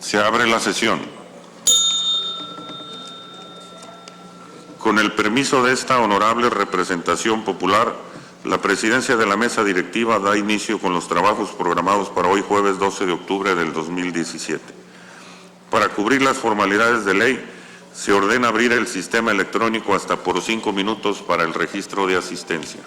Se abre la sesión. Con el permiso de esta honorable representación popular, la presidencia de la mesa directiva da inicio con los trabajos programados para hoy jueves 12 de octubre del 2017. Para cubrir las formalidades de ley, se ordena abrir el sistema electrónico hasta por 5 minutos para el registro de asistencia.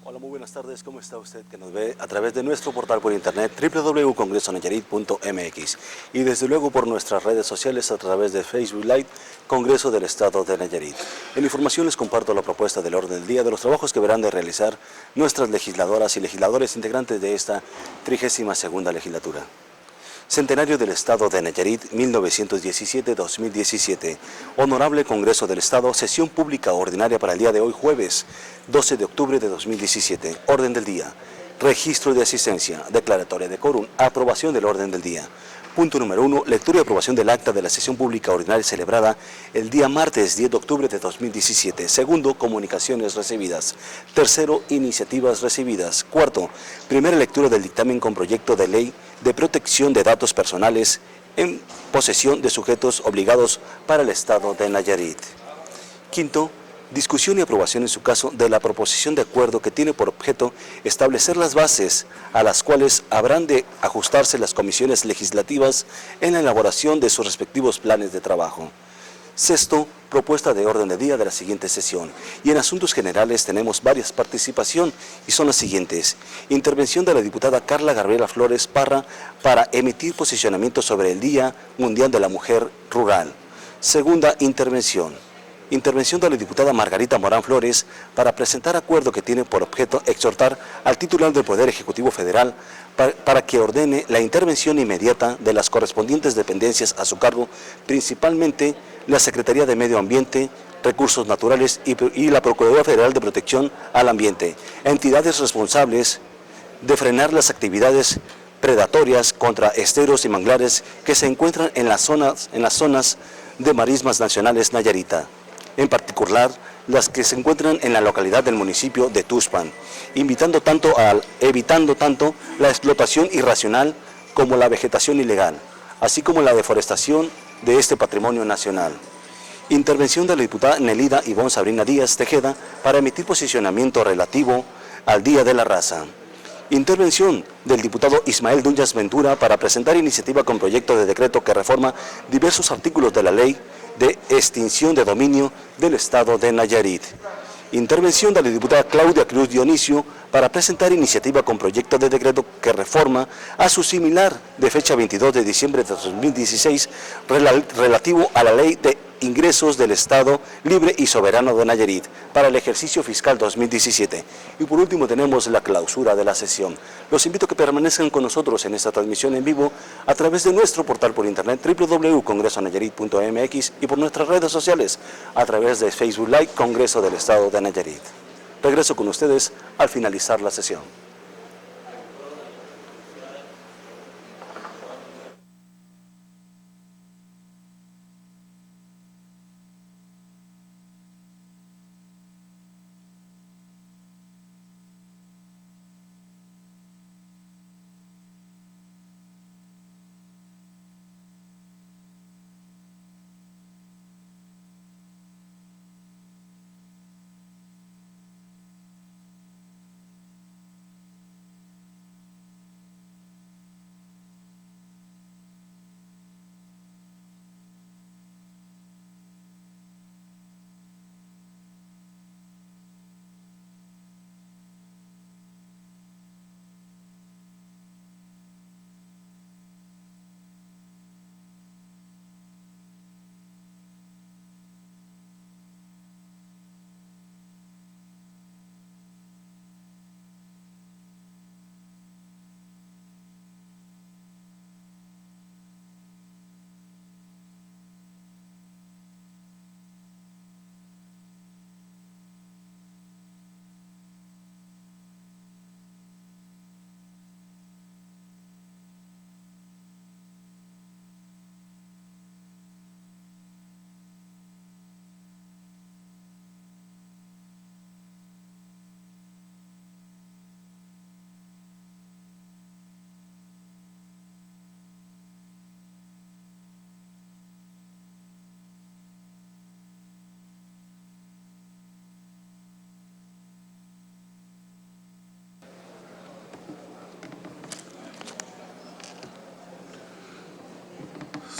Hola, muy buenas tardes. ¿Cómo está usted que nos ve a través de nuestro portal por internet www.congresonayarit.mx y desde luego por nuestras redes sociales a través de Facebook Live Congreso del Estado de Nayarit? En información les comparto la propuesta del orden del día de los trabajos que verán de realizar nuestras legisladoras y legisladores integrantes de esta 32ª legislatura. Centenario del Estado de Nayarit, 1917-2017. Honorable Congreso del Estado, sesión pública ordinaria para el día de hoy, jueves 12 de octubre de 2017. Orden del día. Registro de asistencia, declaratoria de quórum, aprobación del orden del día. Punto número 1, lectura y aprobación del acta de la sesión pública ordinaria celebrada el día martes 10 de octubre de 2017. Segundo, comunicaciones recibidas. Tercero, iniciativas recibidas. Cuarto, primera lectura del dictamen con proyecto de ley de protección de datos personales en posesión de sujetos obligados para el Estado de Nayarit. Quinto, discusión y aprobación en su caso de la proposición de acuerdo que tiene por objeto establecer las bases a las cuales habrán de ajustarse las comisiones legislativas en la elaboración de sus respectivos planes de trabajo. Sexto, propuesta de orden de día de la siguiente sesión. Y en asuntos generales tenemos varias participación y son las siguientes. Intervención de la diputada Carla Gabriela Flores Parra para emitir posicionamiento sobre el Día Mundial de la Mujer Rural. Segunda intervención. Intervención de la diputada Margarita Morán Flores para presentar acuerdo que tiene por objeto exhortar al titular del Poder Ejecutivo Federal para que ordene la intervención inmediata de las correspondientes dependencias a su cargo, principalmente la Secretaría de Medio Ambiente, Recursos Naturales y la Procuraduría Federal de Protección al Ambiente, entidades responsables de frenar las actividades predatorias contra esteros y manglares que se encuentran en las zonas de marismas nacionales Nayarita, en particular las que se encuentran en la localidad del municipio de Tuxpan, evitando tanto la explotación irracional como la vegetación ilegal, así como la deforestación de este patrimonio nacional. Intervención de la diputada Nelida Ivonne Sabrina Díaz Tejeda para emitir posicionamiento relativo al Día de la Raza. Intervención del diputado Ismael Duñas Ventura para presentar iniciativa con proyecto de decreto que reforma diversos artículos de la ley de extinción de dominio del Estado de Nayarit. Intervención de la diputada Claudia Cruz Dionisio para presentar iniciativa con proyecto de decreto que reforma a su similar de fecha 22 de diciembre de 2016 relativo a la Ley de Ingresos del Estado Libre y Soberano de Nayarit para el ejercicio fiscal 2017. Y por último tenemos la clausura de la sesión. Los invito a que permanezcan con nosotros en esta transmisión en vivo a través de nuestro portal por internet www.congresonayarit.mx y por nuestras redes sociales a través de Facebook Live Congreso del Estado de Nayarit. Regreso con ustedes al finalizar la sesión.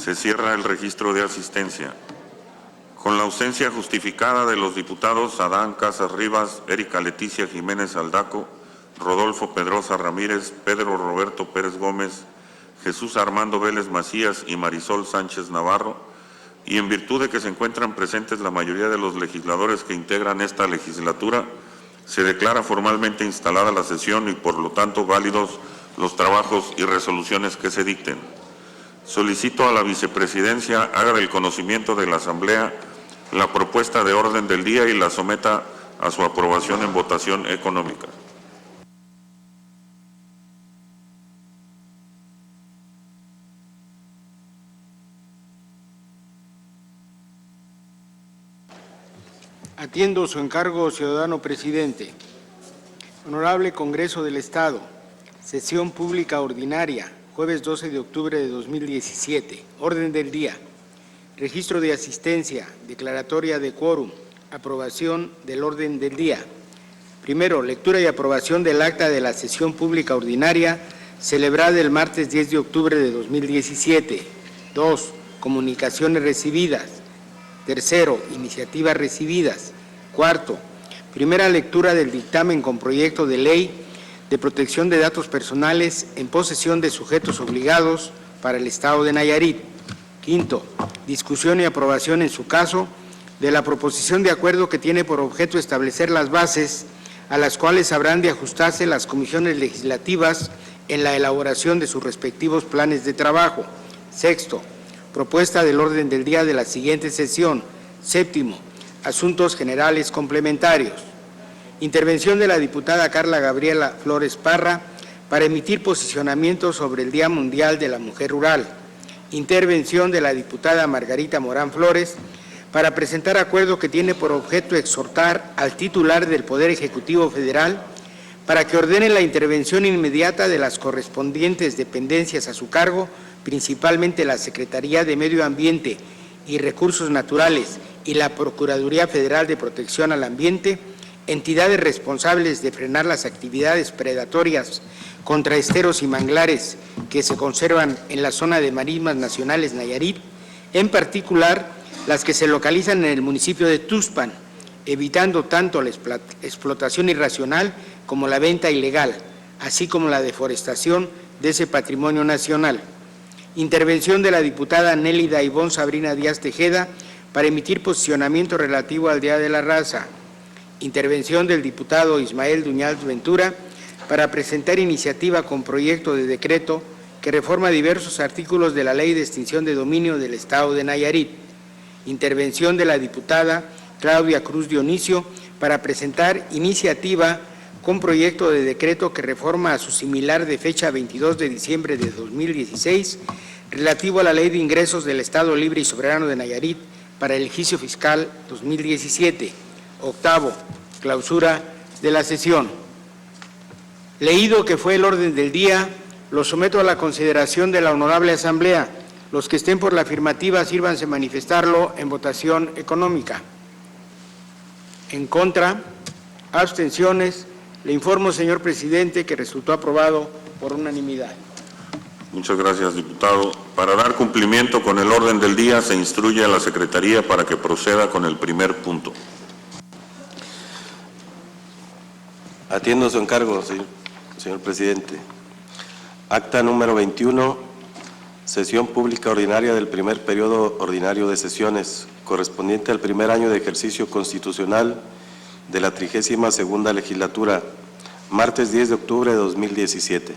Se cierra el registro de asistencia. Con la ausencia justificada de los diputados Adán Casas Rivas, Erika Leticia Jiménez Aldaco, Rodolfo Pedrosa Ramírez, Pedro Roberto Pérez Gómez, Jesús Armando Vélez Macías y Marisol Sánchez Navarro, y en virtud de que se encuentran presentes la mayoría de los legisladores que integran esta legislatura, se declara formalmente instalada la sesión y por lo tanto válidos los trabajos y resoluciones que se dicten. Solicito a la vicepresidencia haga del conocimiento de la Asamblea la propuesta de orden del día y la someta a su aprobación en votación económica. Atiendo su encargo, ciudadano presidente. Honorable Congreso del Estado, sesión pública ordinaria, jueves 12 de octubre de 2017. Orden del día. Registro de asistencia, declaratoria de quórum, aprobación del orden del día. Primero, lectura y aprobación del acta de la sesión pública ordinaria celebrada el martes 10 de octubre de 2017. 2. Comunicaciones recibidas. Tercero, iniciativas recibidas. Cuarto, primera lectura del dictamen con proyecto de ley de protección de datos personales en posesión de sujetos obligados para el Estado de Nayarit. Quinto, discusión y aprobación en su caso de la proposición de acuerdo que tiene por objeto establecer las bases a las cuales habrán de ajustarse las comisiones legislativas en la elaboración de sus respectivos planes de trabajo. Sexto, propuesta del orden del día de la siguiente sesión. Séptimo, asuntos generales complementarios. Intervención de la diputada Carla Gabriela Flores Parra para emitir posicionamiento sobre el Día Mundial de la Mujer Rural. Intervención de la diputada Margarita Morán Flores para presentar acuerdo que tiene por objeto exhortar al titular del Poder Ejecutivo Federal para que ordene la intervención inmediata de las correspondientes dependencias a su cargo, principalmente la Secretaría de Medio Ambiente y Recursos Naturales y la Procuraduría Federal de Protección al Ambiente, entidades responsables de frenar las actividades predatorias contra esteros y manglares que se conservan en la zona de marismas nacionales Nayarit, en particular las que se localizan en el municipio de Tuxpan, evitando tanto la explotación irracional como la venta ilegal, así como la deforestación de ese patrimonio nacional. Intervención de la diputada Nélida Ivonne Sabrina Díaz Tejeda para emitir posicionamiento relativo al Día de la Raza. Intervención del diputado Ismael Duñals Ventura para presentar iniciativa con proyecto de decreto que reforma diversos artículos de la Ley de Extinción de Dominio del Estado de Nayarit. Intervención de la diputada Claudia Cruz Dionisio para presentar iniciativa con proyecto de decreto que reforma a su similar de fecha 22 de diciembre de 2016 relativo a la Ley de Ingresos del Estado Libre y Soberano de Nayarit para el ejercicio fiscal 2017. Octavo, clausura de la sesión. Leído que fue el orden del día, lo someto a la consideración de la Honorable Asamblea. Los que estén por la afirmativa, sírvanse manifestarlo en votación económica. En contra, abstenciones. Le informo, señor presidente, que resultó aprobado por unanimidad. Muchas gracias, diputado. Para dar cumplimiento con el orden del día, se instruye a la Secretaría para que proceda con el primer punto. Atiendo su encargo, señor presidente. Acta número 21, sesión pública ordinaria del primer periodo ordinario de sesiones, correspondiente al primer año de ejercicio constitucional de la 32ª legislatura, martes 10 de octubre de 2017.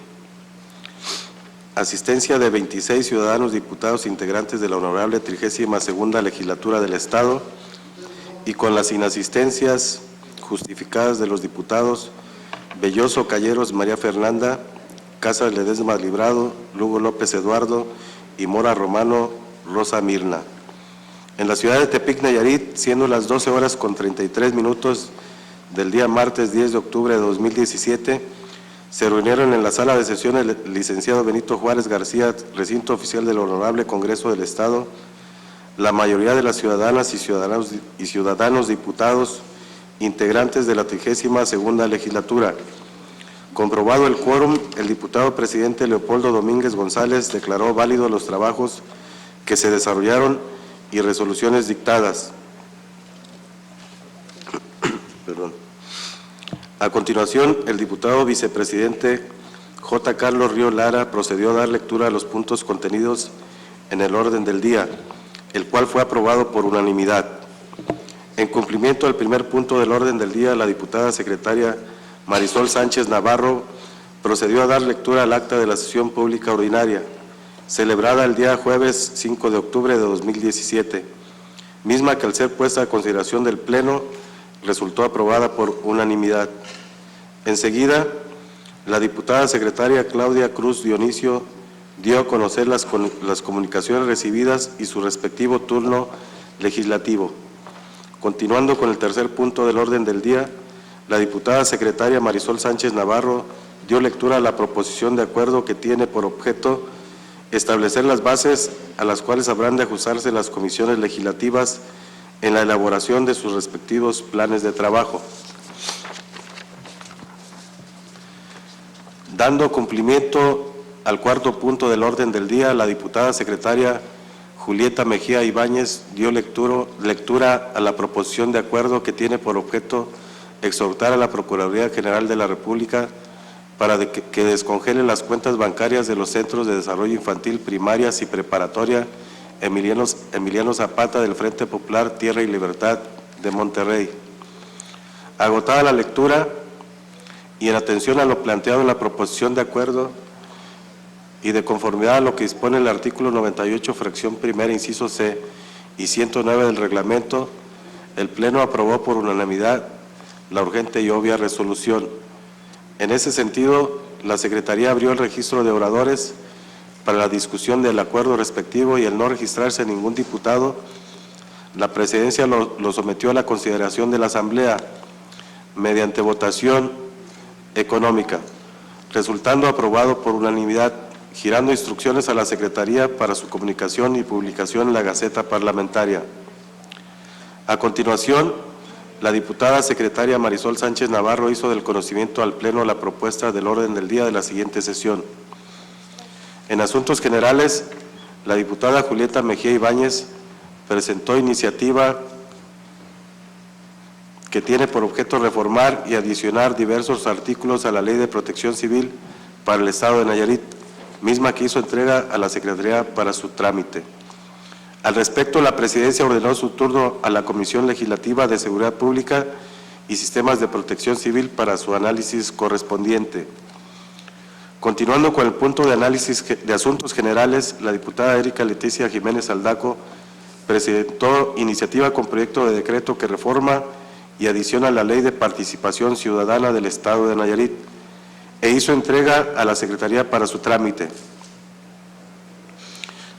Asistencia de 26 ciudadanos diputados integrantes de la honorable 32ª legislatura del Estado y con las inasistencias justificadas de los diputados Belloso Calleros María Fernanda, Casas Ledesma Librado, Lugo López Eduardo y Mora Romano Rosa Mirna. En la ciudad de Tepic, Nayarit, siendo las 12:33 del día martes 10 de octubre de 2017, se reunieron en la sala de sesiones el licenciado Benito Juárez García, recinto oficial del Honorable Congreso del Estado, la mayoría de las ciudadanas y ciudadanos diputados integrantes de la 32ª legislatura. Comprobado el quórum, el diputado presidente Leopoldo Domínguez González declaró válidos los trabajos que se desarrollaron y resoluciones dictadas. Perdón. A continuación, el diputado vicepresidente J. Carlos Río Lara procedió a dar lectura a los puntos contenidos en el orden del día, el cual fue aprobado por unanimidad. En cumplimiento del primer punto del orden del día, la diputada secretaria Marisol Sánchez Navarro procedió a dar lectura al acta de la sesión pública ordinaria, celebrada el día jueves 5 de octubre de 2017, misma que al ser puesta a consideración del Pleno, resultó aprobada por unanimidad. Enseguida, la diputada secretaria Claudia Cruz Dionisio dio a conocer las comunicaciones recibidas y su respectivo turno legislativo. Continuando con el tercer punto del orden del día, la diputada secretaria Marisol Sánchez Navarro dio lectura a la proposición de acuerdo que tiene por objeto establecer las bases a las cuales habrán de ajustarse las comisiones legislativas en la elaboración de sus respectivos planes de trabajo. Dando cumplimiento al cuarto punto del orden del día, la diputada secretaria Julieta Mejía Ibáñez dio lectura a la proposición de acuerdo que tiene por objeto exhortar a la Procuraduría General de la República para que descongele las cuentas bancarias de los Centros de Desarrollo Infantil Primarias y Preparatoria Emiliano Zapata del Frente Popular Tierra y Libertad de Monterrey. Agotada la lectura y en atención a lo planteado en la proposición de acuerdo y de conformidad a lo que dispone el artículo 98, fracción primera, inciso C y 109 del reglamento, el Pleno aprobó por unanimidad la urgente y obvia resolución. En ese sentido, la Secretaría abrió el registro de oradores para la discusión del acuerdo respectivo y al no registrarse ningún diputado, la Presidencia lo sometió a la consideración de la Asamblea mediante votación económica, resultando aprobado por unanimidad, girando instrucciones a la Secretaría para su comunicación y publicación en la Gaceta Parlamentaria. A continuación, la diputada secretaria Marisol Sánchez Navarro hizo del conocimiento al Pleno la propuesta del orden del día de la siguiente sesión. En asuntos generales, la diputada Julieta Mejía Ibáñez presentó iniciativa que tiene por objeto reformar y adicionar diversos artículos a la Ley de Protección Civil para el Estado de Nayarit, misma que hizo entrega a la Secretaría para su trámite. Al respecto, la Presidencia ordenó su turno a la Comisión Legislativa de Seguridad Pública y Sistemas de Protección Civil para su análisis correspondiente. Continuando con el punto de análisis de asuntos generales, la diputada Erika Leticia Jiménez Aldaco presentó iniciativa con proyecto de decreto que reforma y adiciona la Ley de Participación Ciudadana del Estado de Nayarit e hizo entrega a la Secretaría para su trámite,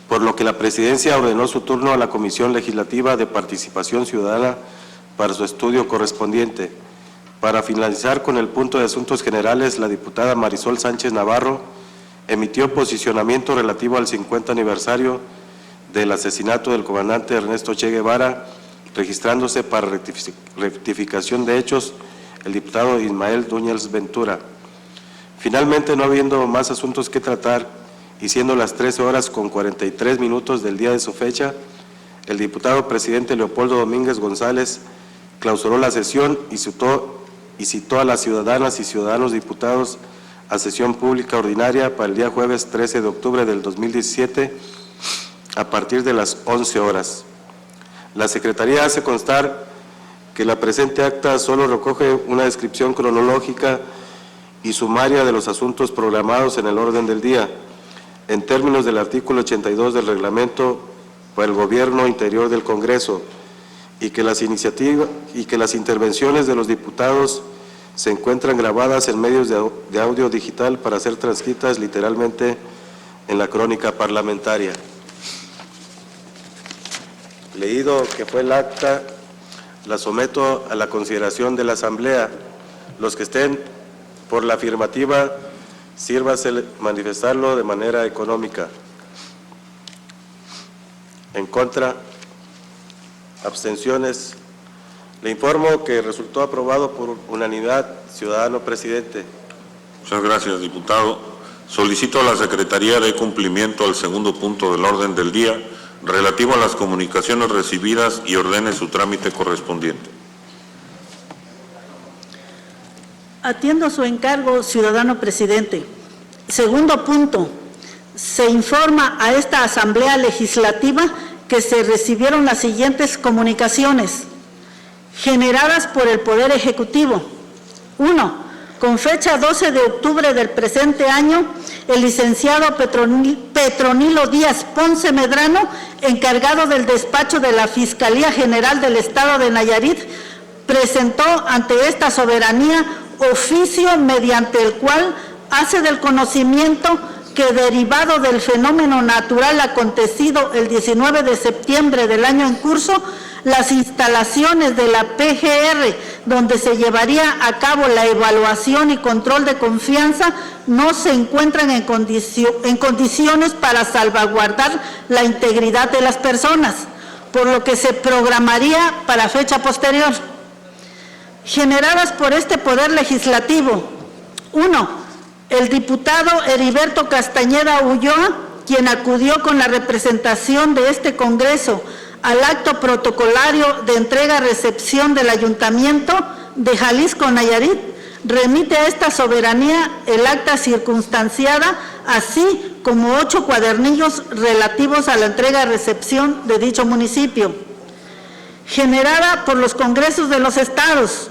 por lo que la Presidencia ordenó su turno a la Comisión Legislativa de Participación Ciudadana para su estudio correspondiente. Para finalizar con el punto de asuntos generales, la diputada Marisol Sánchez Navarro emitió posicionamiento relativo al 50 aniversario del asesinato del comandante Ernesto Che Guevara, registrándose para rectificación de hechos el diputado Ismael Duñez Ventura. Finalmente, no habiendo más asuntos que tratar y siendo las 13:43 del día de su fecha, el diputado presidente Leopoldo Domínguez González clausuró la sesión y citó a las ciudadanas y ciudadanos diputados a sesión pública ordinaria para el día jueves 13 de octubre del 2017 a partir de las 11 horas. La Secretaría hace constar que la presente acta solo recoge una descripción cronológica y sumaria de los asuntos programados en el orden del día, en términos del artículo 82 del reglamento para el Gobierno Interior del Congreso, y que las intervenciones de los diputados se encuentran grabadas en medios de audio digital para ser transcritas literalmente en la crónica parlamentaria. Leído que fue el acta, la someto a la consideración de la Asamblea. Los que estén por la afirmativa, sírvase manifestarlo de manera económica. En contra, abstenciones. Le informo que resultó aprobado por unanimidad, ciudadano presidente. Muchas gracias, diputado. Solicito a la Secretaría de cumplimiento al segundo punto del orden del día relativo a las comunicaciones recibidas y ordene su trámite correspondiente. Atiendo su encargo, ciudadano presidente. Segundo punto, se informa a esta Asamblea Legislativa que se recibieron las siguientes comunicaciones generadas por el Poder Ejecutivo. 1. Con fecha 12 de octubre del presente año, el licenciado Petronilo Díaz Ponce Medrano, encargado del despacho de la Fiscalía General del Estado de Nayarit, presentó ante esta soberanía oficio mediante el cual hace del conocimiento que, derivado del fenómeno natural acontecido el 19 de septiembre del año en curso, las instalaciones de la PGR, donde se llevaría a cabo la evaluación y control de confianza, no se encuentran en condiciones para salvaguardar la integridad de las personas, por lo que se programaría para fecha posterior. Generadas por este Poder Legislativo. 1. El diputado Heriberto Castañeda Ulloa, quien acudió con la representación de este Congreso al acto protocolario de entrega-recepción del Ayuntamiento de Jalisco, Nayarit, remite a esta soberanía el acta circunstanciada, así como 8 cuadernillos relativos a la entrega-recepción de dicho municipio. Generada por los Congresos de los Estados.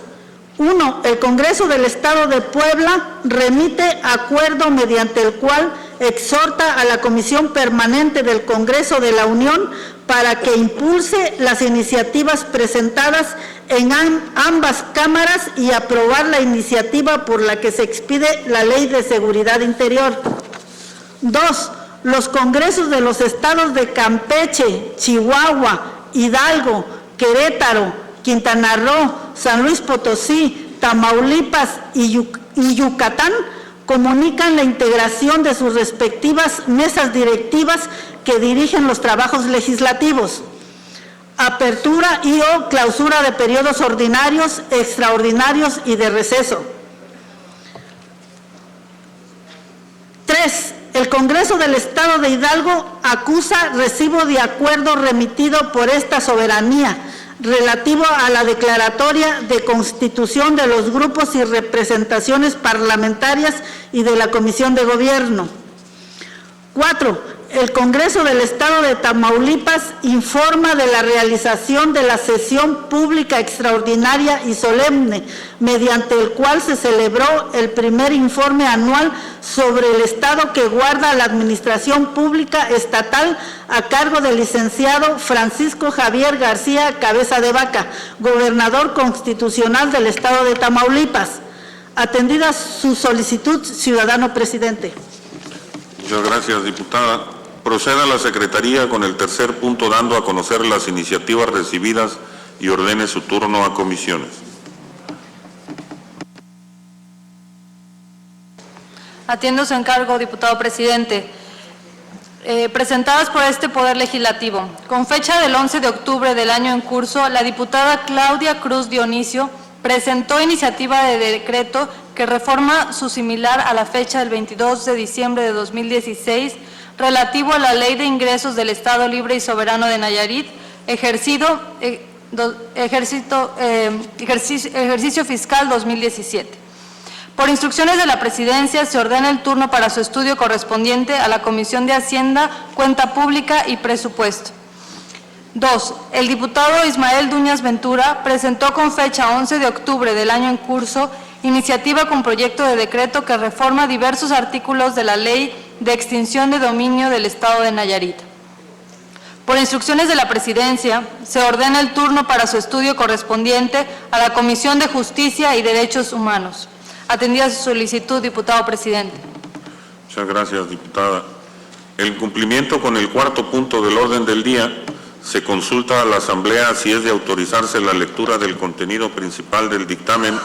1. El Congreso del Estado de Puebla remite acuerdo mediante el cual exhorta a la Comisión Permanente del Congreso de la Unión para que impulse las iniciativas presentadas en ambas cámaras y aprobar la iniciativa por la que se expide la Ley de Seguridad Interior. 2. Los Congresos de los Estados de Campeche, Chihuahua, Hidalgo, Querétaro, Quintana Roo, San Luis Potosí, Tamaulipas y Yucatán comunican la integración de sus respectivas mesas directivas que dirigen los trabajos legislativos. Apertura y o clausura de periodos ordinarios, extraordinarios y de receso. 3. El Congreso del Estado de Hidalgo acusa recibo de acuerdo remitido por esta soberanía relativo a la declaratoria de constitución de los grupos y representaciones parlamentarias y de la Comisión de Gobierno. 4. El Congreso del Estado de Tamaulipas informa de la realización de la sesión pública extraordinaria y solemne, mediante el cual se celebró el primer informe anual sobre el estado que guarda la administración pública estatal a cargo del licenciado Francisco Javier García Cabeza de Vaca, gobernador constitucional del Estado de Tamaulipas. Atendida su solicitud, ciudadano presidente. Muchas gracias, diputada. Proceda la Secretaría con el tercer punto, dando a conocer las iniciativas recibidas y ordene su turno a comisiones. Atiendo su encargo, diputado presidente. Presentadas por este Poder Legislativo. Con fecha del 11 de octubre del año en curso, la diputada Claudia Cruz Dionisio presentó iniciativa de decreto que reforma su similar a la fecha del 22 de diciembre de 2016, relativo a la Ley de Ingresos del Estado Libre y Soberano de Nayarit, ejercicio fiscal 2017. Por instrucciones de la Presidencia, se ordena el turno para su estudio correspondiente a la Comisión de Hacienda, Cuenta Pública y Presupuesto. 2. El diputado Ismael Duñas Ventura presentó con fecha 11 de octubre del año en curso iniciativa con proyecto de decreto que reforma diversos artículos de la Ley de Extinción de Dominio del Estado de Nayarit. Por instrucciones de la Presidencia, se ordena el turno para su estudio correspondiente a la Comisión de Justicia y Derechos Humanos. Atendida su solicitud, diputado presidente. Muchas gracias, diputada. En cumplimiento con el cuarto punto del orden del día, se consulta a la Asamblea si es de autorizarse la lectura del contenido principal del dictamen,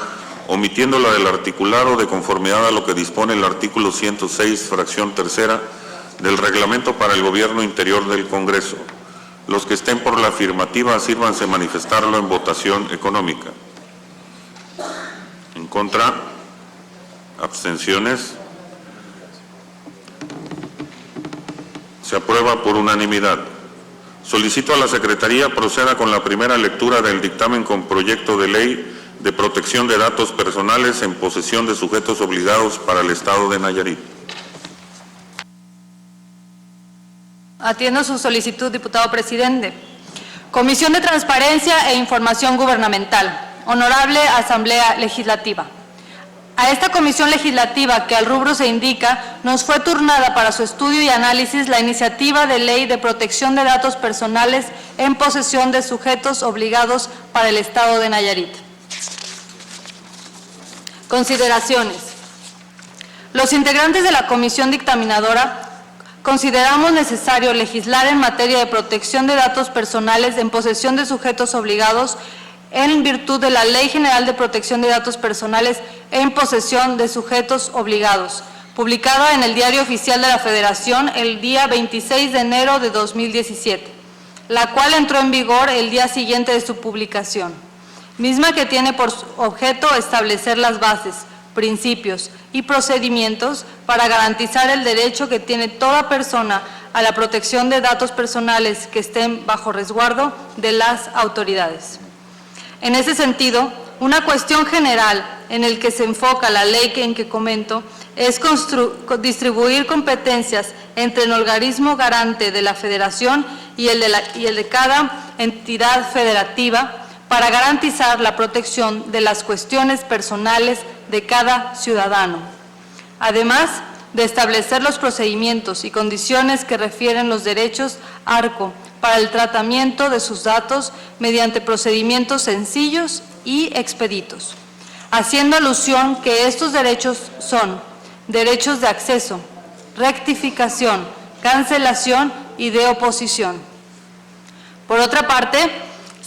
omitiendo la del articulado de conformidad a lo que dispone el artículo 106, fracción tercera, del Reglamento para el Gobierno Interior del Congreso. Los que estén por la afirmativa, sírvanse manifestarlo en votación económica. En contra, abstenciones. Se aprueba por unanimidad. Solicito a la Secretaría proceda con la primera lectura del dictamen con proyecto de ley de protección de datos personales en posesión de sujetos obligados para el Estado de Nayarit. Atiendo su solicitud, diputado presidente. Comisión de Transparencia e Información Gubernamental. Honorable Asamblea Legislativa. A esta comisión legislativa, que al rubro se indica, nos fue turnada para su estudio y análisis la iniciativa de ley de protección de datos personales en posesión de sujetos obligados para el Estado de Nayarit. Consideraciones. Los integrantes de la comisión dictaminadora consideramos necesario legislar en materia de protección de datos personales en posesión de sujetos obligados en virtud de la Ley General de Protección de Datos Personales en posesión de sujetos obligados, publicada en el Diario Oficial de la Federación el día 26 de enero de 2017, la cual entró en vigor el día siguiente de su publicación, misma que tiene por objeto establecer las bases, principios y procedimientos para garantizar el derecho que tiene toda persona a la protección de datos personales que estén bajo resguardo de las autoridades. En ese sentido, una cuestión general en el que se enfoca la ley en que comento es distribuir competencias entre el organismo garante de la Federación y el de cada entidad federativa para garantizar la protección de las cuestiones personales de cada ciudadano. Además de establecer los procedimientos y condiciones que refieren los derechos ARCO para el tratamiento de sus datos mediante procedimientos sencillos y expeditos, haciendo alusión que estos derechos son derechos de acceso, rectificación, cancelación y de oposición. Por otra parte,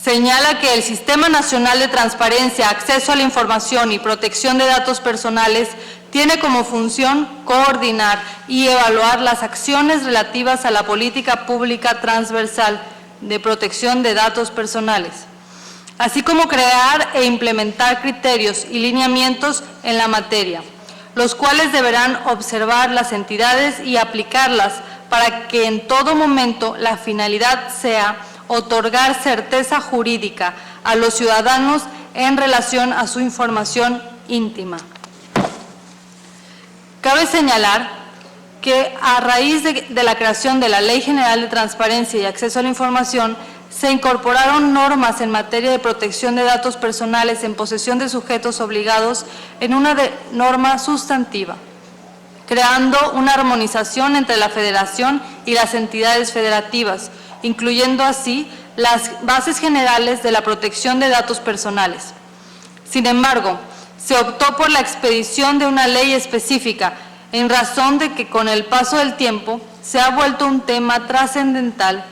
señala que el Sistema Nacional de Transparencia, Acceso a la Información y Protección de Datos Personales tiene como función coordinar y evaluar las acciones relativas a la política pública transversal de protección de datos personales, así como crear e implementar criterios y lineamientos en la materia, los cuales deberán observar las entidades y aplicarlas para que en todo momento la finalidad sea otorgar certeza jurídica a los ciudadanos en relación a su información íntima. Cabe señalar que a raíz de la creación de la Ley General de Transparencia y Acceso a la Información, se incorporaron normas en materia de protección de datos personales en posesión de sujetos obligados en una norma sustantiva, creando una armonización entre la Federación y las entidades federativas, incluyendo así las bases generales de la protección de datos personales. Sin embargo, se optó por la expedición de una ley específica en razón de que con el paso del tiempo se ha vuelto un tema trascendental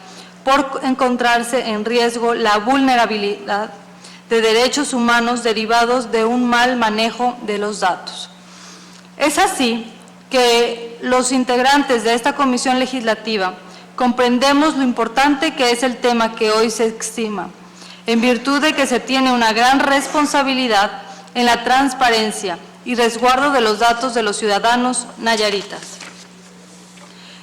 por encontrarse en riesgo la vulnerabilidad de derechos humanos derivados de un mal manejo de los datos. Es así que los integrantes de esta comisión legislativa comprendemos lo importante que es el tema que hoy se estima, en virtud de que se tiene una gran responsabilidad en la transparencia y resguardo de los datos de los ciudadanos nayaritas.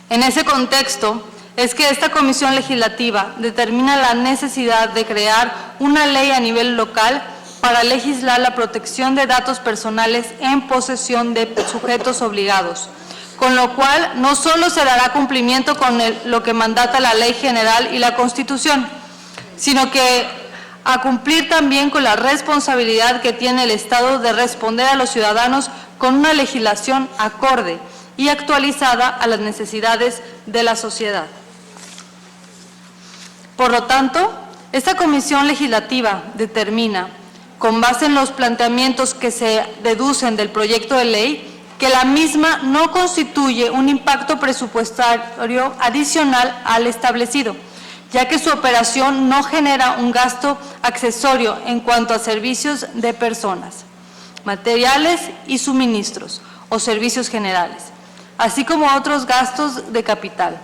En ese contexto es que esta comisión legislativa determina la necesidad de crear una ley a nivel local para legislar la protección de datos personales en posesión de sujetos obligados, con lo cual no solo se dará cumplimiento con lo que mandata la Ley General y la Constitución, sino que a cumplir también con la responsabilidad que tiene el Estado de responder a los ciudadanos con una legislación acorde y actualizada a las necesidades de la sociedad. Por lo tanto, esta comisión legislativa determina, con base en los planteamientos que se deducen del proyecto de ley, que la misma no constituye un impacto presupuestario adicional al establecido, ya que su operación no genera un gasto accesorio en cuanto a servicios de personas, materiales y suministros o servicios generales, así como otros gastos de capital,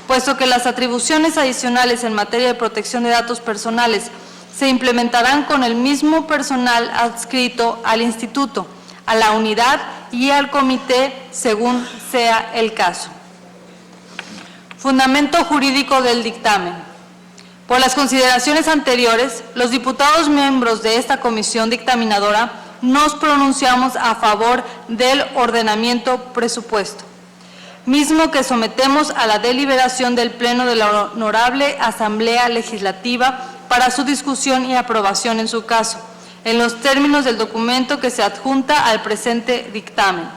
puesto que las atribuciones adicionales en materia de protección de datos personales se implementarán con el mismo personal adscrito al instituto, a la unidad y al comité según sea el caso. Fundamento jurídico del dictamen. Por las consideraciones anteriores, los diputados miembros de esta comisión dictaminadora nos pronunciamos a favor del ordenamiento presupuesto, mismo que sometemos a la deliberación del Pleno de la Honorable Asamblea Legislativa para su discusión y aprobación en su caso, en los términos del documento que se adjunta al presente dictamen.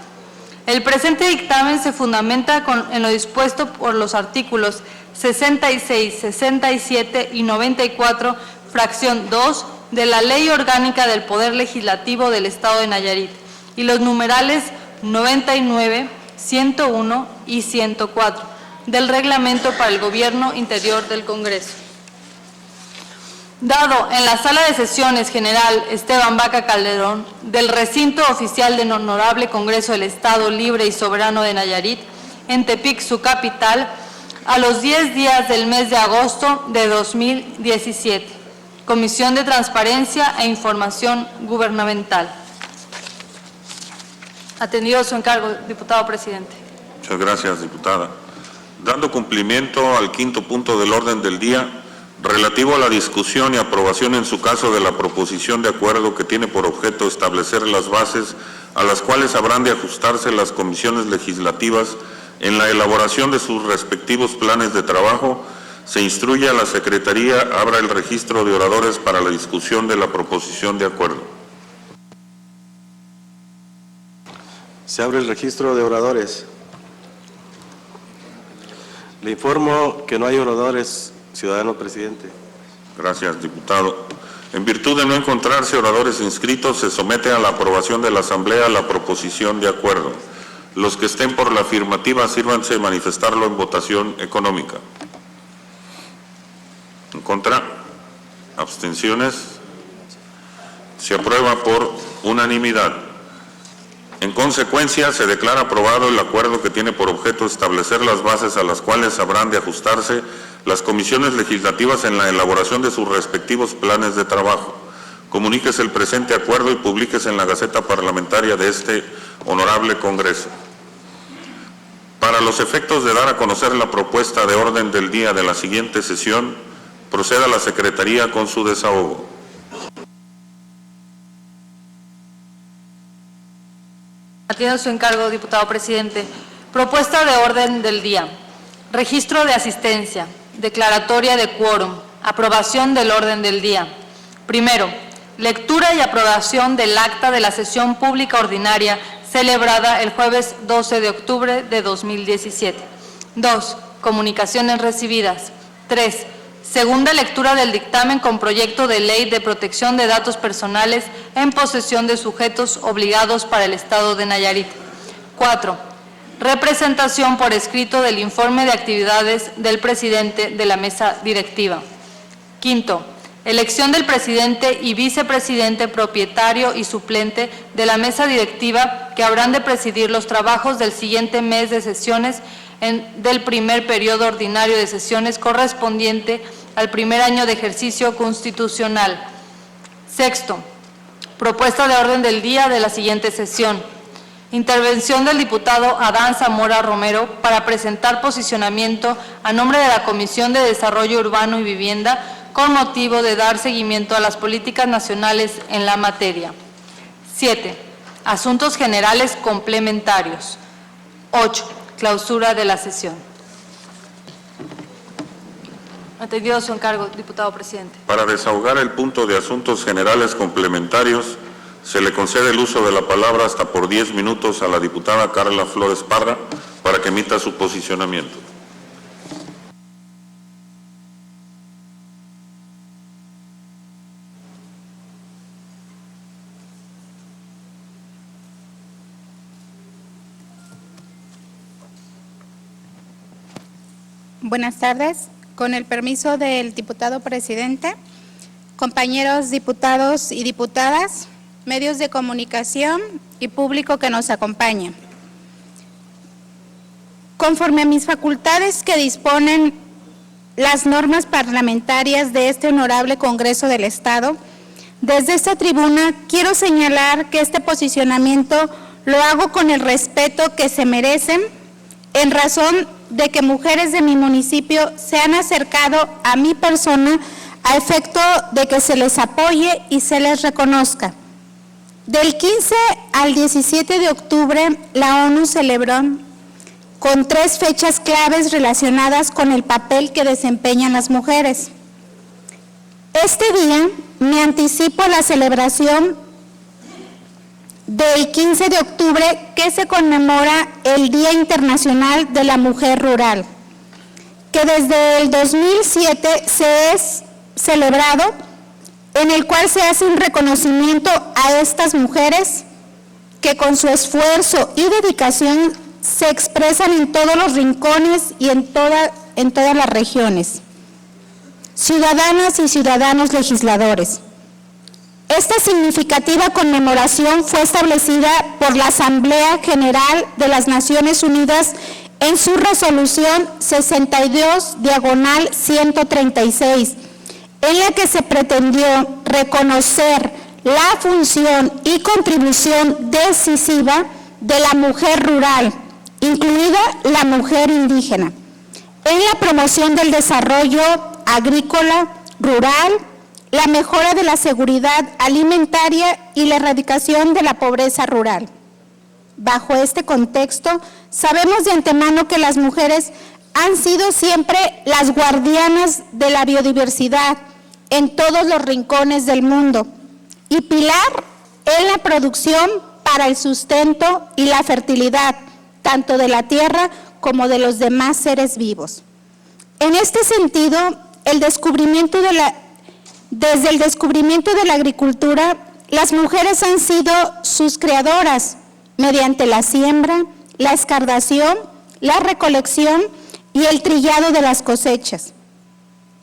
El presente dictamen se fundamenta en lo dispuesto por los artículos 66, 67 y 94, fracción 2, de la Ley Orgánica del Poder Legislativo del Estado de Nayarit, y los numerales 99, 101 y 104 del Reglamento para el Gobierno Interior del Congreso. Dado en la Sala de Sesiones General Esteban Vaca Calderón del recinto oficial del Honorable Congreso del Estado Libre y Soberano de Nayarit, en Tepic, su capital, a los 10 días del mes de agosto de 2017. Comisión de Transparencia e Información Gubernamental. Atendido su encargo, diputado presidente. Muchas gracias, diputada. Dando cumplimiento al quinto punto del orden del día, relativo a la discusión y aprobación en su caso de la proposición de acuerdo que tiene por objeto establecer las bases a las cuales habrán de ajustarse las comisiones legislativas en la elaboración de sus respectivos planes de trabajo, se instruye a la Secretaría abra el registro de oradores para la discusión de la proposición de acuerdo. Se abre el registro de oradores. Le informo que no hay oradores, ciudadano presidente. Gracias, diputado. En virtud de no encontrarse oradores inscritos, se somete a la aprobación de la Asamblea la proposición de acuerdo. Los que estén por la afirmativa, sírvanse de manifestarlo en votación económica. En contra, abstenciones, se aprueba por unanimidad. En consecuencia, se declara aprobado el acuerdo que tiene por objeto establecer las bases a las cuales habrán de ajustarse las comisiones legislativas en la elaboración de sus respectivos planes de trabajo. Comuníquese el presente acuerdo y publíquese en la Gaceta Parlamentaria de este honorable Congreso. Para los efectos de dar a conocer la propuesta de orden del día de la siguiente sesión, proceda la Secretaría con su desahogo. Atiendo su encargo, diputado presidente. Propuesta de orden del día. Registro de asistencia. Declaratoria de quórum. Aprobación del orden del día. Primero, lectura y aprobación del acta de la sesión pública ordinaria celebrada el jueves 12 de octubre de 2017. 2. Comunicaciones recibidas. 3. Segunda lectura del dictamen con proyecto de ley de protección de datos personales en posesión de sujetos obligados para el Estado de Nayarit. 4. Representación por escrito del informe de actividades del presidente de la mesa directiva. 5. Elección del presidente y vicepresidente propietario y suplente de la mesa directiva que habrán de presidir los trabajos del siguiente mes de sesiones del primer periodo ordinario de sesiones correspondiente al primer año de ejercicio constitucional. 6. Propuesta de orden del día de la siguiente sesión. Intervención del diputado Adán Zamora Romero para presentar posicionamiento a nombre de la Comisión de Desarrollo Urbano y Vivienda con motivo de dar seguimiento a las políticas nacionales en la materia. 7. Asuntos generales complementarios. 8. Clausura de la sesión. Atendido su encargo, diputado presidente. Para desahogar el punto de asuntos generales complementarios, se le concede el uso de la palabra hasta por 10 minutos a la diputada Carla Flores Parra para que emita su posicionamiento. Buenas tardes. Con el permiso del diputado presidente, compañeros diputados y diputadas, medios de comunicación y público que nos acompaña. Conforme a mis facultades que disponen las normas parlamentarias de este honorable Congreso del Estado, desde esta tribuna quiero señalar que este posicionamiento lo hago con el respeto que se merecen en razón de que mujeres de mi municipio se han acercado a mi persona a efecto de que se les apoye y se les reconozca. Del 15 al 17 de octubre, la ONU celebró con 3 fechas claves relacionadas con el papel que desempeñan las mujeres. Este día me anticipo a la celebración del 15 de octubre, que se conmemora el Día Internacional de la Mujer Rural, que desde el 2007 se es celebrado, en el cual se hace un reconocimiento a estas mujeres que con su esfuerzo y dedicación se expresan en todos los rincones y en todas las regiones. Ciudadanas y ciudadanos legisladores, esta significativa conmemoración fue establecida por la Asamblea General de las Naciones Unidas en su resolución 62/136, en la que se pretendió reconocer la función y contribución decisiva de la mujer rural, incluida la mujer indígena, en la promoción del desarrollo agrícola, rural, la mejora de la seguridad alimentaria y la erradicación de la pobreza rural. Bajo este contexto, sabemos de antemano que las mujeres han sido siempre las guardianas de la biodiversidad en todos los rincones del mundo y pilar en la producción para el sustento y la fertilidad, tanto de la tierra como de los demás seres vivos. En este sentido, desde el descubrimiento de la agricultura, las mujeres han sido sus creadoras mediante la siembra, la escardación, la recolección y el trillado de las cosechas.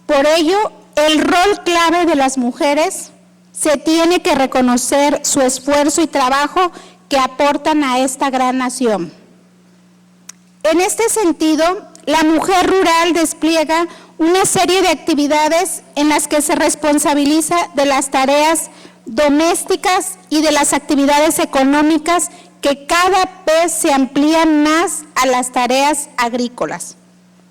Por ello, el rol clave de las mujeres se tiene que reconocer su esfuerzo y trabajo que aportan a esta gran nación. En este sentido, la mujer rural despliega una serie de actividades en las que se responsabiliza de las tareas domésticas y de las actividades económicas que cada vez se amplían más a las tareas agrícolas.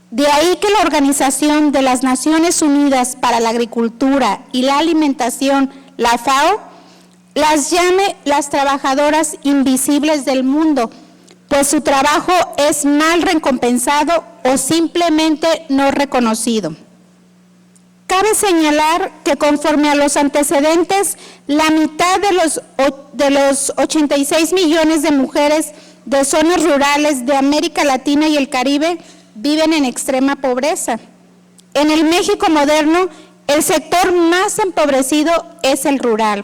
De ahí que la Organización de las Naciones Unidas para la Agricultura y la Alimentación, la FAO, las llame las trabajadoras invisibles del mundo, pues su trabajo es mal recompensado o simplemente no reconocido. Cabe señalar que conforme a los antecedentes, la mitad de los 86 millones de mujeres de zonas rurales de América Latina y el Caribe viven en extrema pobreza. En el México moderno, el sector más empobrecido es el rural.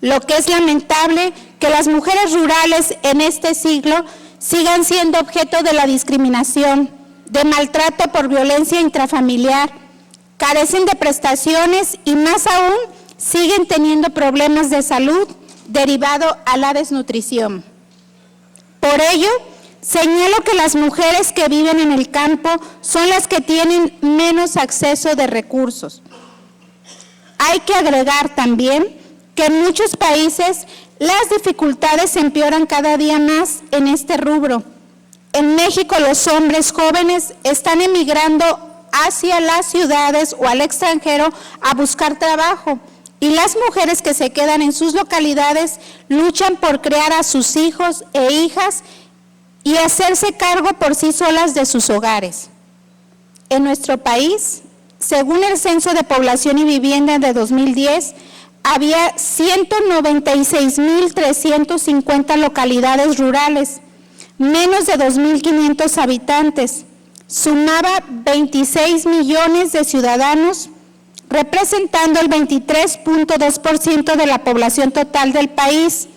Lo que es lamentable que las mujeres rurales en este siglo sigan siendo objeto de la discriminación, de maltrato por violencia intrafamiliar, carecen de prestaciones y más aún siguen teniendo problemas de salud derivado a la desnutrición. Por ello, señalo que las mujeres que viven en el campo son las que tienen menos acceso de recursos. Hay que agregar también que en muchos países las dificultades empeoran cada día más en este rubro. En México los hombres jóvenes están emigrando hacia las ciudades o al extranjero a buscar trabajo y las mujeres que se quedan en sus localidades luchan por criar a sus hijos e hijas y hacerse cargo por sí solas de sus hogares. En nuestro país, según el Censo de Población y Vivienda de 2010, había 196.350 localidades rurales, menos de 2.500 habitantes. Sumaba 26 millones de ciudadanos, representando el 23.2% de la población total del país,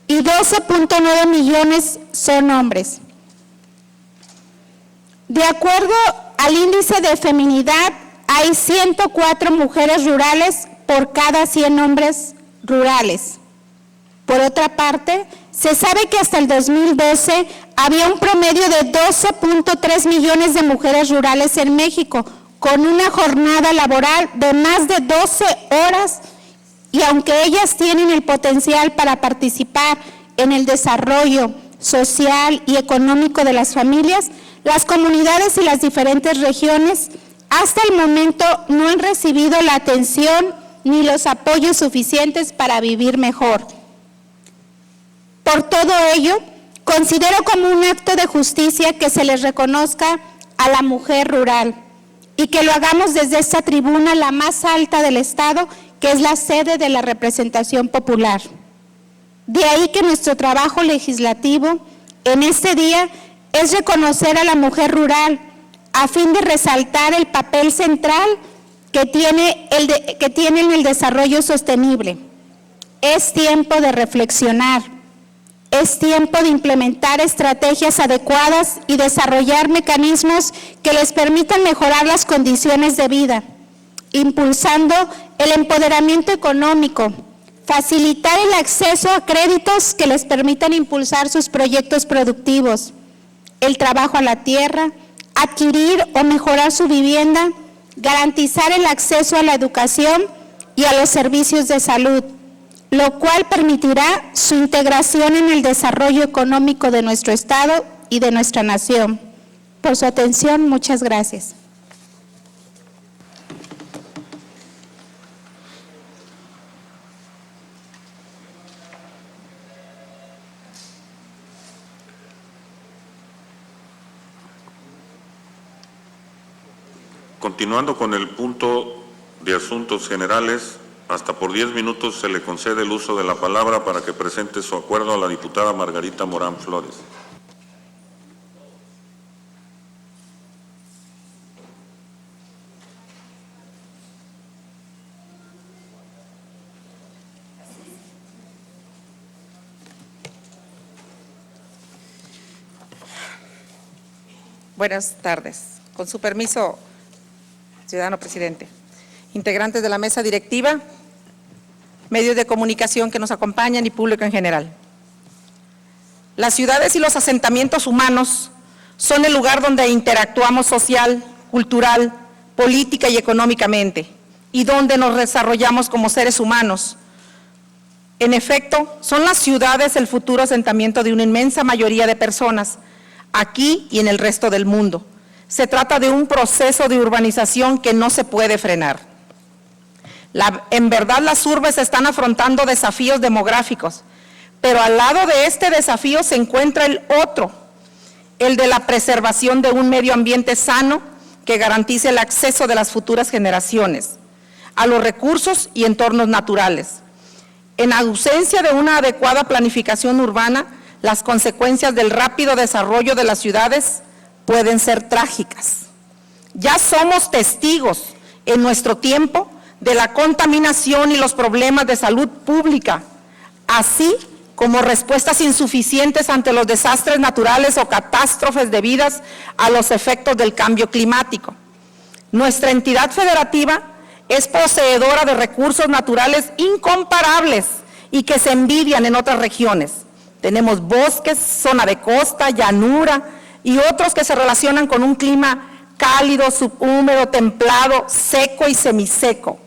y 12.9 millones son hombres. De acuerdo al índice de feminidad, hay 104 mujeres rurales por cada 100 hombres rurales. Por otra parte, se sabe que hasta el 2012 había un promedio de 12.3 millones de mujeres rurales en México, con una jornada laboral de más de 12 horas, y aunque ellas tienen el potencial para participar en el desarrollo social y económico de las familias, las comunidades y las diferentes regiones hasta el momento no han recibido la atención ni los apoyos suficientes para vivir mejor. Por todo ello, considero como un acto de justicia que se les reconozca a la mujer rural y que lo hagamos desde esta tribuna, la más alta del Estado, que es la sede de la representación popular. De ahí que nuestro trabajo legislativo en este día es reconocer a la mujer rural a fin de resaltar el papel central que tiene en el desarrollo sostenible. Es tiempo de reflexionar, es tiempo de implementar estrategias adecuadas y desarrollar mecanismos que les permitan mejorar las condiciones de vida, impulsando el empoderamiento económico, facilitar el acceso a créditos que les permitan impulsar sus proyectos productivos, el trabajo a la tierra, adquirir o mejorar su vivienda, garantizar el acceso a la educación y a los servicios de salud, lo cual permitirá su integración en el desarrollo económico de nuestro Estado y de nuestra nación. Por su atención, muchas gracias. Continuando con el punto de asuntos generales, hasta por 10 minutos se le concede el uso de la palabra para que presente su acuerdo a la diputada Margarita Morán Flores. Buenas tardes. Con su permiso, ciudadano presidente, integrantes de la mesa directiva, medios de comunicación que nos acompañan y público en general. Las ciudades y los asentamientos humanos son el lugar donde interactuamos social, cultural, política y económicamente, y donde nos desarrollamos como seres humanos. En efecto, son las ciudades el futuro asentamiento de una inmensa mayoría de personas, aquí y en el resto del mundo. Se trata de un proceso de urbanización que no se puede frenar. En verdad, las urbes están afrontando desafíos demográficos, pero al lado de este desafío se encuentra el otro, el de la preservación de un medio ambiente sano que garantice el acceso de las futuras generaciones a los recursos y entornos naturales. En ausencia de una adecuada planificación urbana, las consecuencias del rápido desarrollo de las ciudades pueden ser trágicas. Ya somos testigos en nuestro tiempo de la contaminación y los problemas de salud pública, así como respuestas insuficientes ante los desastres naturales o catástrofes debidas a los efectos del cambio climático. Nuestra entidad federativa es poseedora de recursos naturales incomparables y que se envidian en otras regiones. Tenemos bosques, zona de costa, llanura y otros que se relacionan con un clima cálido, subhúmedo, templado, seco y semiseco.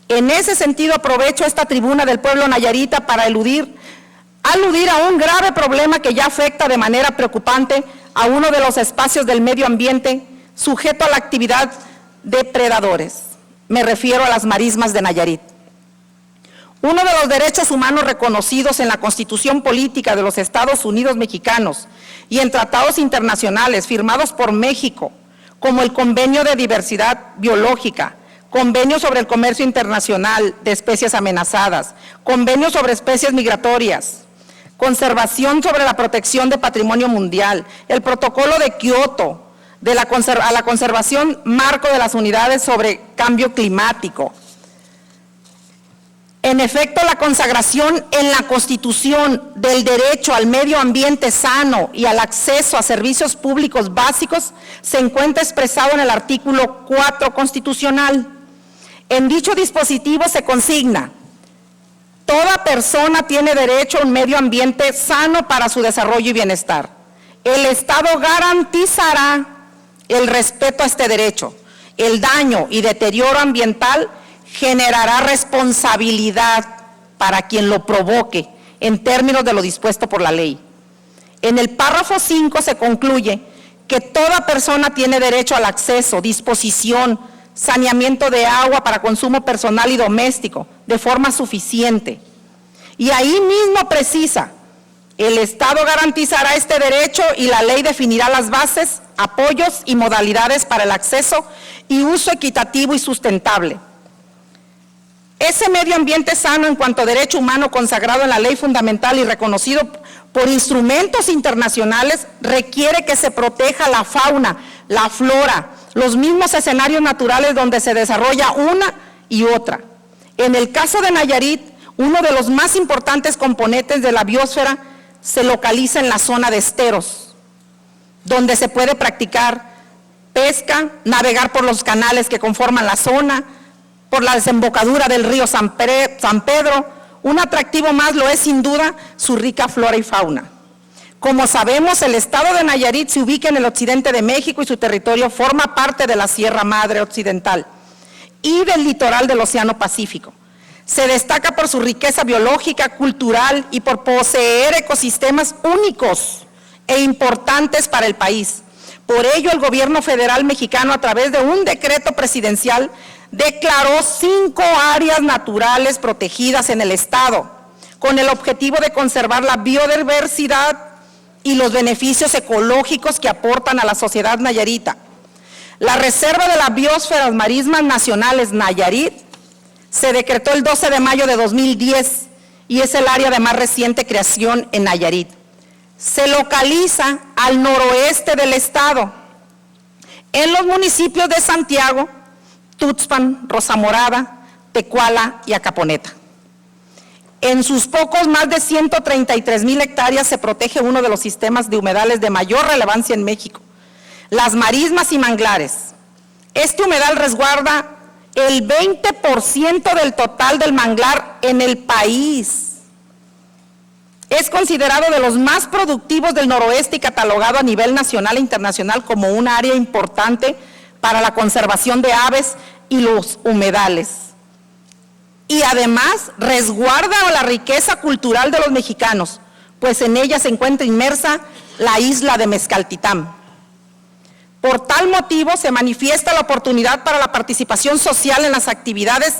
En ese sentido, aprovecho esta tribuna del pueblo nayarita para aludir a un grave problema que ya afecta de manera preocupante a uno de los espacios del medio ambiente sujeto a la actividad de predadores. Me refiero a las marismas de Nayarit. Uno de los derechos humanos reconocidos en la Constitución Política de los Estados Unidos Mexicanos y en tratados internacionales firmados por México, como el Convenio de Diversidad Biológica, Convenio sobre el Comercio Internacional de Especies Amenazadas, Convenio sobre Especies Migratorias, Conservación sobre la Protección de Patrimonio Mundial, el Protocolo de Kioto, a la conservación marco de las unidades sobre cambio climático. En efecto, la consagración en la Constitución del derecho al medio ambiente sano y al acceso a servicios públicos básicos se encuentra expresado en el artículo 4 constitucional. En dicho dispositivo se consigna: toda persona tiene derecho a un medio ambiente sano para su desarrollo y bienestar. El Estado garantizará el respeto a este derecho. El daño y deterioro ambiental generará responsabilidad para quien lo provoque en términos de lo dispuesto por la ley. En el párrafo 5 se concluye que toda persona tiene derecho al acceso, disposición, saneamiento de agua para consumo personal y doméstico de forma suficiente. Y ahí mismo precisa, el Estado garantizará este derecho y la ley definirá las bases, apoyos y modalidades para el acceso y uso equitativo y sustentable. Ese medio ambiente sano en cuanto a derecho humano consagrado en la ley fundamental y reconocido por instrumentos internacionales requiere que se proteja la fauna, la flora, los mismos escenarios naturales donde se desarrolla una y otra. En el caso de Nayarit, uno de los más importantes componentes de la biosfera se localiza en la zona de esteros, donde se puede practicar pesca, navegar por los canales que conforman la zona, por la desembocadura del río San Pedro. Un atractivo más lo es sin duda su rica flora y fauna. Como sabemos, el estado de Nayarit se ubica en el occidente de México y su territorio forma parte de la Sierra Madre Occidental y del litoral del Océano Pacífico. Se destaca por su riqueza biológica, cultural y por poseer ecosistemas únicos e importantes para el país. Por ello, el gobierno federal mexicano, a través de un decreto presidencial, declaró 5 áreas naturales protegidas en el estado, con el objetivo de conservar la biodiversidad y los beneficios ecológicos que aportan a la sociedad nayarita. La Reserva de las Biosferas Marismas Nacionales Nayarit se decretó el 12 de mayo de 2010 y es el área de más reciente creación en Nayarit. Se localiza al noroeste del estado, en los municipios de Santiago, Tuxpan, Rosa Morada, Tecuala y Acaponeta. En sus pocos más de 133,000 hectáreas se protege uno de los sistemas de humedales de mayor relevancia en México, las marismas y manglares. Este humedal resguarda el 20% del total del manglar en el país. Es considerado de los más productivos del noroeste y catalogado a nivel nacional e internacional como un área importante para la conservación de aves y los humedales. Y además resguarda la riqueza cultural de los mexicanos, pues en ella se encuentra inmersa la isla de Mezcaltitán. Por tal motivo se manifiesta la oportunidad para la participación social en las actividades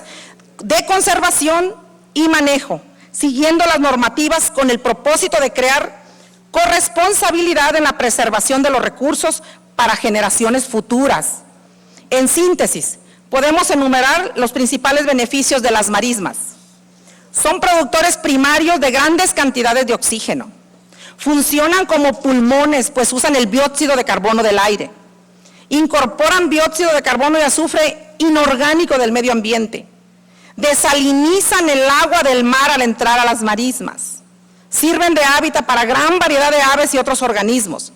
de conservación y manejo, siguiendo las normativas con el propósito de crear corresponsabilidad en la preservación de los recursos para generaciones futuras. En síntesis, podemos enumerar los principales beneficios de las marismas. Son productores primarios de grandes cantidades de oxígeno. Funcionan como pulmones, pues usan el dióxido de carbono del aire. Incorporan dióxido de carbono y azufre inorgánico del medio ambiente. Desalinizan el agua del mar al entrar a las marismas. Sirven de hábitat para gran variedad de aves y otros organismos.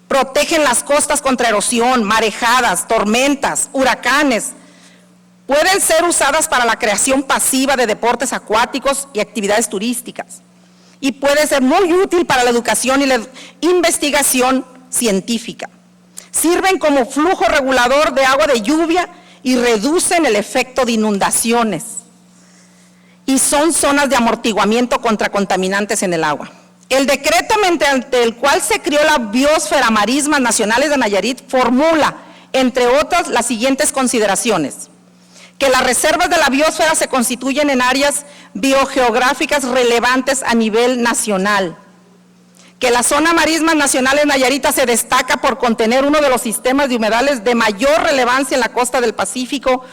Protegen las costas contra erosión, marejadas, tormentas, huracanes. Pueden ser usadas para la creación pasiva de deportes acuáticos y actividades turísticas. Y puede ser muy útil para la educación y la investigación científica. Sirven como flujo regulador de agua de lluvia y reducen el efecto de inundaciones. Y son zonas de amortiguamiento contra contaminantes en el agua. El decreto mediante el cual se creó la Biosfera Marismas Nacionales de Nayarit formula, entre otras, las siguientes consideraciones: que las reservas de la biosfera se constituyen en áreas biogeográficas relevantes a nivel nacional, que la zona Marismas Nacionales Nayarita se destaca por contener uno de los sistemas de humedales de mayor relevancia en la costa del Pacífico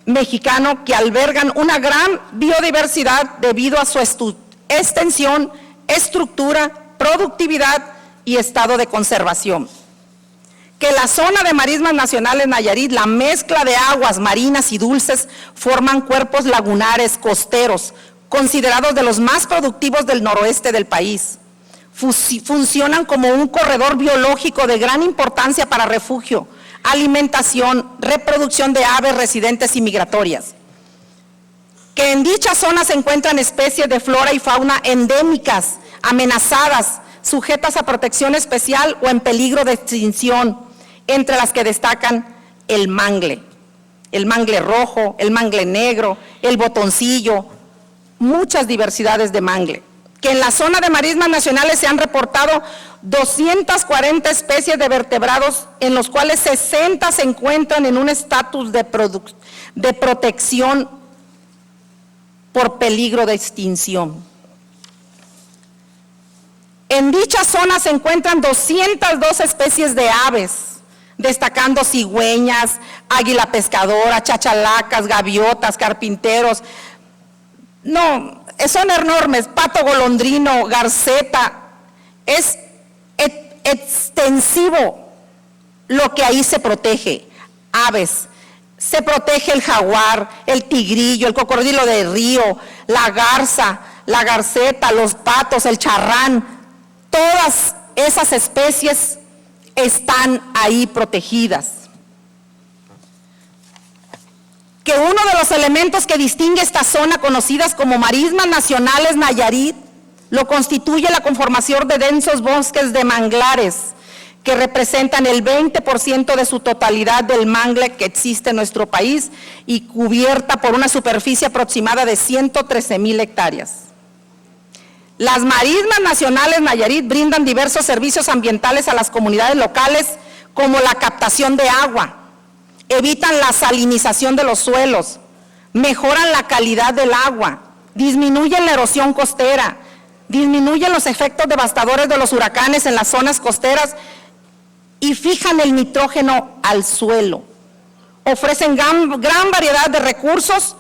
mexicano, que albergan una gran biodiversidad debido a su extensión, estructura, productividad y estado de conservación. Que la zona de Marismas Nacionales Nayarit, la mezcla de aguas marinas y dulces, forman cuerpos lagunares costeros, considerados de los más productivos del noroeste del país. Funcionan como un corredor biológico de gran importancia para refugio, alimentación, reproducción de aves residentes y migratorias. Que en dicha zona se encuentran especies de flora y fauna endémicas, amenazadas, sujetas a protección especial o en peligro de extinción, entre las que destacan el mangle rojo, el mangle negro, el botoncillo, muchas diversidades de mangle. que en la zona de marismas nacionales se han reportado 240 especies de vertebrados, en los cuales 60 se encuentran en un estatus de protección por peligro de extinción. En dicha zona se encuentran 202 especies de aves, destacando cigüeñas, águila pescadora, chachalacas, gaviotas, carpinteros. No, son enormes, pato golondrino, garceta. Es extensivo lo que ahí se protege. Aves, se protege el jaguar, el tigrillo, el cocodrilo de río, la garza, la garceta, los patos, el charrán. Todas esas especies están ahí protegidas. Que uno de los elementos que distingue esta zona, conocidas como marismas nacionales Nayarit, lo constituye la conformación de densos bosques de manglares, que representan el 20% de su totalidad del mangle que existe en nuestro país y cubierta por una superficie aproximada de 113,000 hectáreas. Las marismas nacionales Nayarit brindan diversos servicios ambientales a las comunidades locales, como la captación de agua, evitan la salinización de los suelos, mejoran la calidad del agua, disminuyen la erosión costera, disminuyen los efectos devastadores de los huracanes en las zonas costeras y fijan el nitrógeno al suelo. Ofrecen gran variedad de recursos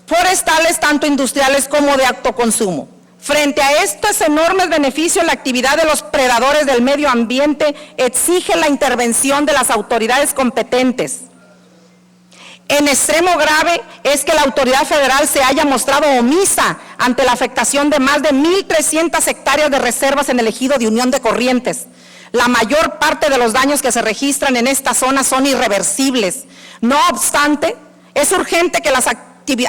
forestales, tanto industriales como de autoconsumo. Frente a estos enormes beneficios, la actividad de los predadores del medio ambiente exige la intervención de las autoridades competentes. En extremo grave es que la autoridad federal se haya mostrado omisa ante la afectación de más de 1,300 hectáreas de reservas en el ejido de Unión de Corrientes. La mayor parte de los daños que se registran en esta zona son irreversibles. No obstante, es urgente que las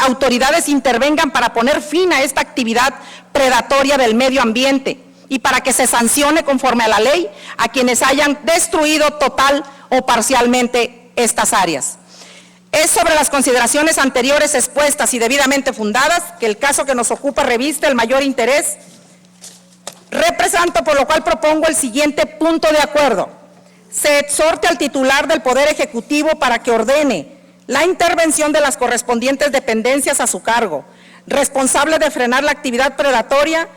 autoridades intervengan para poner fin a esta actividad predatoria del medio ambiente y para que se sancione conforme a la ley a quienes hayan destruido total o parcialmente estas áreas. Es sobre las consideraciones anteriores expuestas y debidamente fundadas que el caso que nos ocupa reviste el mayor interés. Represento, por lo cual propongo el siguiente punto de acuerdo. Se exhorte al titular del Poder Ejecutivo para que ordene la intervención de las correspondientes dependencias a su cargo, responsable de frenar la actividad predatoria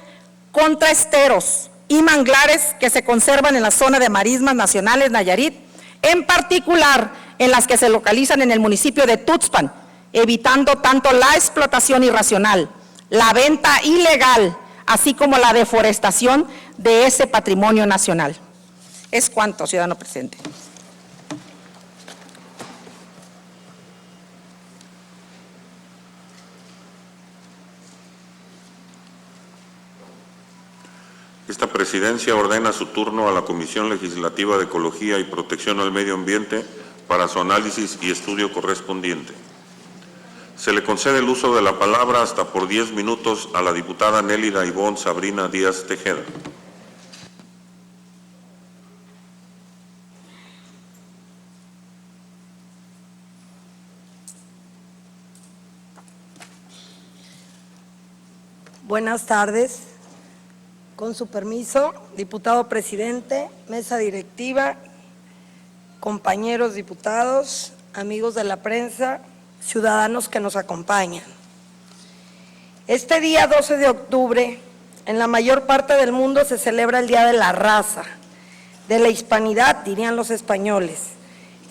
contra esteros y manglares que se conservan en la zona de marismas nacionales Nayarit, en particular en las que se localizan en el municipio de Tuxpan, evitando tanto la explotación irracional, la venta ilegal, así como la deforestación de ese patrimonio nacional. Es cuanto, ciudadano presidente. Esta presidencia ordena su turno a la Comisión Legislativa de Ecología y Protección al Medio Ambiente para su análisis y estudio correspondiente. Se le concede el uso de la palabra hasta por 10 minutos a la diputada Nélida Ivonne Sabrina Díaz Tejeda. Buenas tardes. Con su permiso, diputado presidente, mesa directiva, compañeros diputados, amigos de la prensa, ciudadanos que nos acompañan. Este día 12 de octubre, en la mayor parte del mundo se celebra el Día de la Raza, de la hispanidad, dirían los españoles,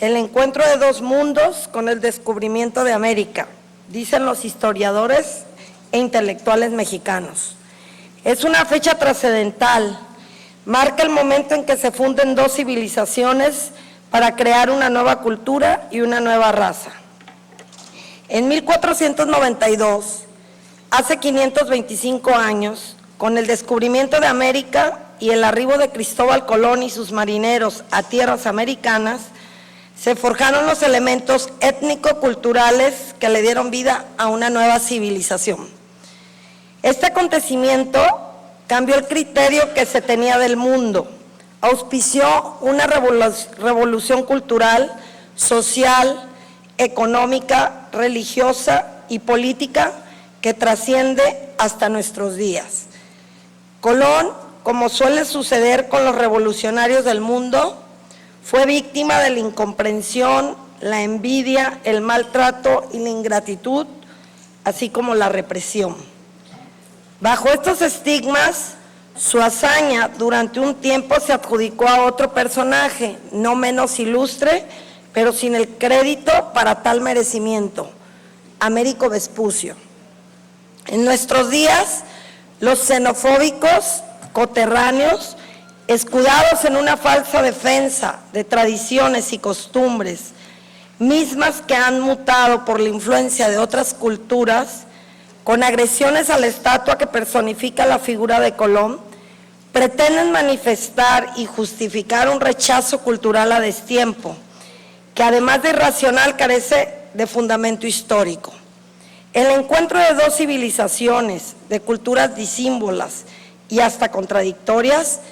el encuentro de dos mundos con el descubrimiento de América, dicen los historiadores e intelectuales mexicanos. Es una fecha trascendental, marca el momento en que se funden dos civilizaciones para crear una nueva cultura y una nueva raza. En 1492, hace 525 años, con el descubrimiento de América y el arribo de Cristóbal Colón y sus marineros a tierras americanas, se forjaron los elementos étnico-culturales que le dieron vida a una nueva civilización. Este acontecimiento cambió el criterio que se tenía del mundo, auspició una revolución cultural, social, económica, religiosa y política que trasciende hasta nuestros días. Colón, como suele suceder con los revolucionarios del mundo, fue víctima de la incomprensión, la envidia, el maltrato y la ingratitud, así como la represión. Bajo estos estigmas, su hazaña durante un tiempo se adjudicó a otro personaje, no menos ilustre, pero sin el crédito para tal merecimiento, Américo Vespucio. En nuestros días, los xenofóbicos coterráneos, escudados en una falsa defensa de tradiciones y costumbres, mismas que han mutado por la influencia de otras culturas, con agresiones a la estatua que personifica la figura de Colón, pretenden manifestar y justificar un rechazo cultural a destiempo, que además de irracional carece de fundamento histórico. El encuentro de dos civilizaciones, de culturas disímbolas y hasta contradictorias,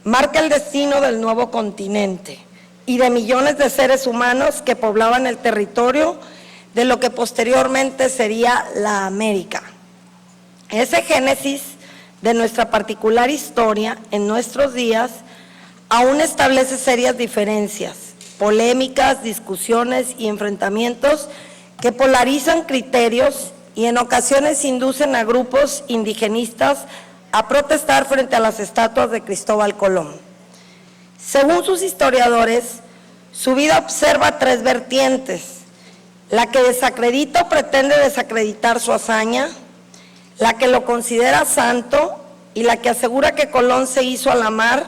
marca el destino del nuevo continente y de millones de seres humanos que poblaban el territorio de lo que posteriormente sería la América. Ese génesis de nuestra particular historia en nuestros días aún establece serias diferencias, polémicas, discusiones y enfrentamientos que polarizan criterios y en ocasiones inducen a grupos indigenistas a protestar frente a las estatuas de Cristóbal Colón. Según sus historiadores, su vida observa tres vertientes: la que desacredita o pretende desacreditar su hazaña, la que lo considera santo y la que asegura que Colón se hizo a la mar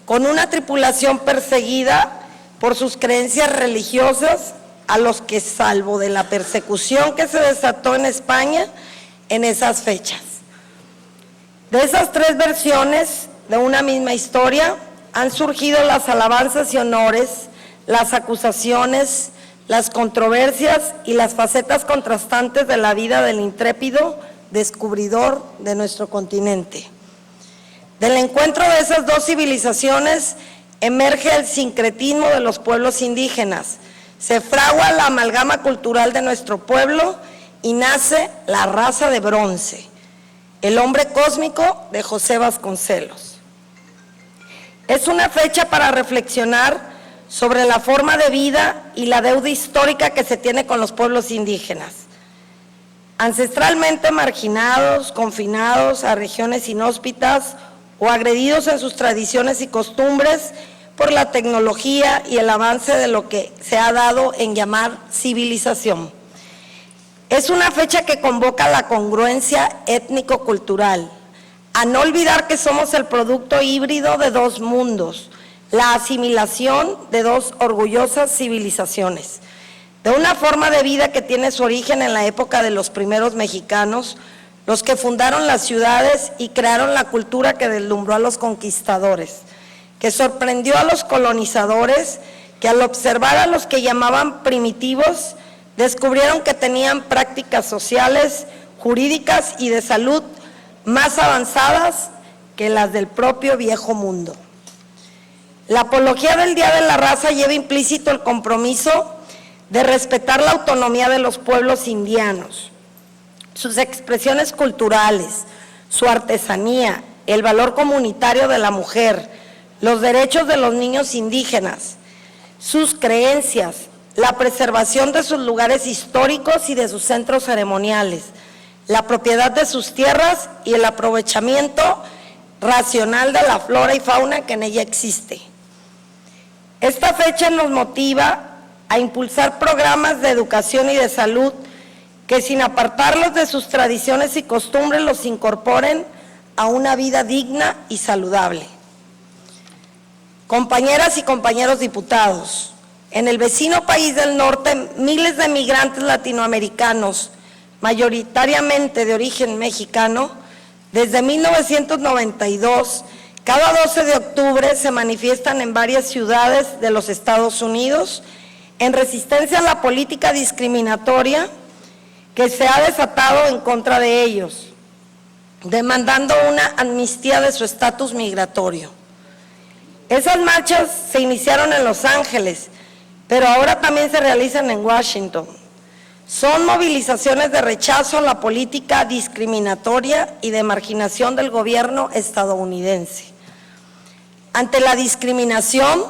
con una tripulación perseguida por sus creencias religiosas, a los que, salvo de la persecución que se desató en España en esas fechas. De esas tres versiones de una misma historia han surgido las alabanzas y honores, las acusaciones, las controversias y las facetas contrastantes de la vida del intrépido descubridor de nuestro continente. Del encuentro de esas dos civilizaciones emerge el sincretismo de los pueblos indígenas, se fragua la amalgama cultural de nuestro pueblo y nace la raza de bronce, el hombre cósmico de José Vasconcelos. Es una fecha para reflexionar sobre la forma de vida y la deuda histórica que se tiene con los pueblos indígenas, ancestralmente marginados, confinados a regiones inhóspitas o agredidos en sus tradiciones y costumbres por la tecnología y el avance de lo que se ha dado en llamar civilización. Es una fecha que convoca a la congruencia étnico-cultural, a no olvidar que somos el producto híbrido de dos mundos, la asimilación de dos orgullosas civilizaciones, de una forma de vida que tiene su origen en la época de los primeros mexicanos, los que fundaron las ciudades y crearon la cultura que deslumbró a los conquistadores, que sorprendió a los colonizadores, que al observar a los que llamaban primitivos, descubrieron que tenían prácticas sociales, jurídicas y de salud más avanzadas que las del propio viejo mundo. La apología del Día de la Raza lleva implícito el compromiso de respetar la autonomía de los pueblos indianos, sus expresiones culturales, su artesanía, el valor comunitario de la mujer, los derechos de los niños indígenas, sus creencias, la preservación de sus lugares históricos y de sus centros ceremoniales, la propiedad de sus tierras y el aprovechamiento racional de la flora y fauna que en ella existe. Esta fecha nos motiva a impulsar programas de educación y de salud que, sin apartarlos de sus tradiciones y costumbres, los incorporen a una vida digna y saludable. Compañeras y compañeros diputados, en el vecino país del norte, miles de migrantes latinoamericanos, mayoritariamente de origen mexicano, desde 1992, cada 12 de octubre se manifiestan en varias ciudades de los Estados Unidos en resistencia a la política discriminatoria que se ha desatado en contra de ellos, demandando una amnistía de su estatus migratorio. Esas marchas se iniciaron en Los Ángeles, pero ahora también se realizan en Washington. Son movilizaciones de rechazo a la política discriminatoria y de marginación del gobierno estadounidense. Ante la discriminación,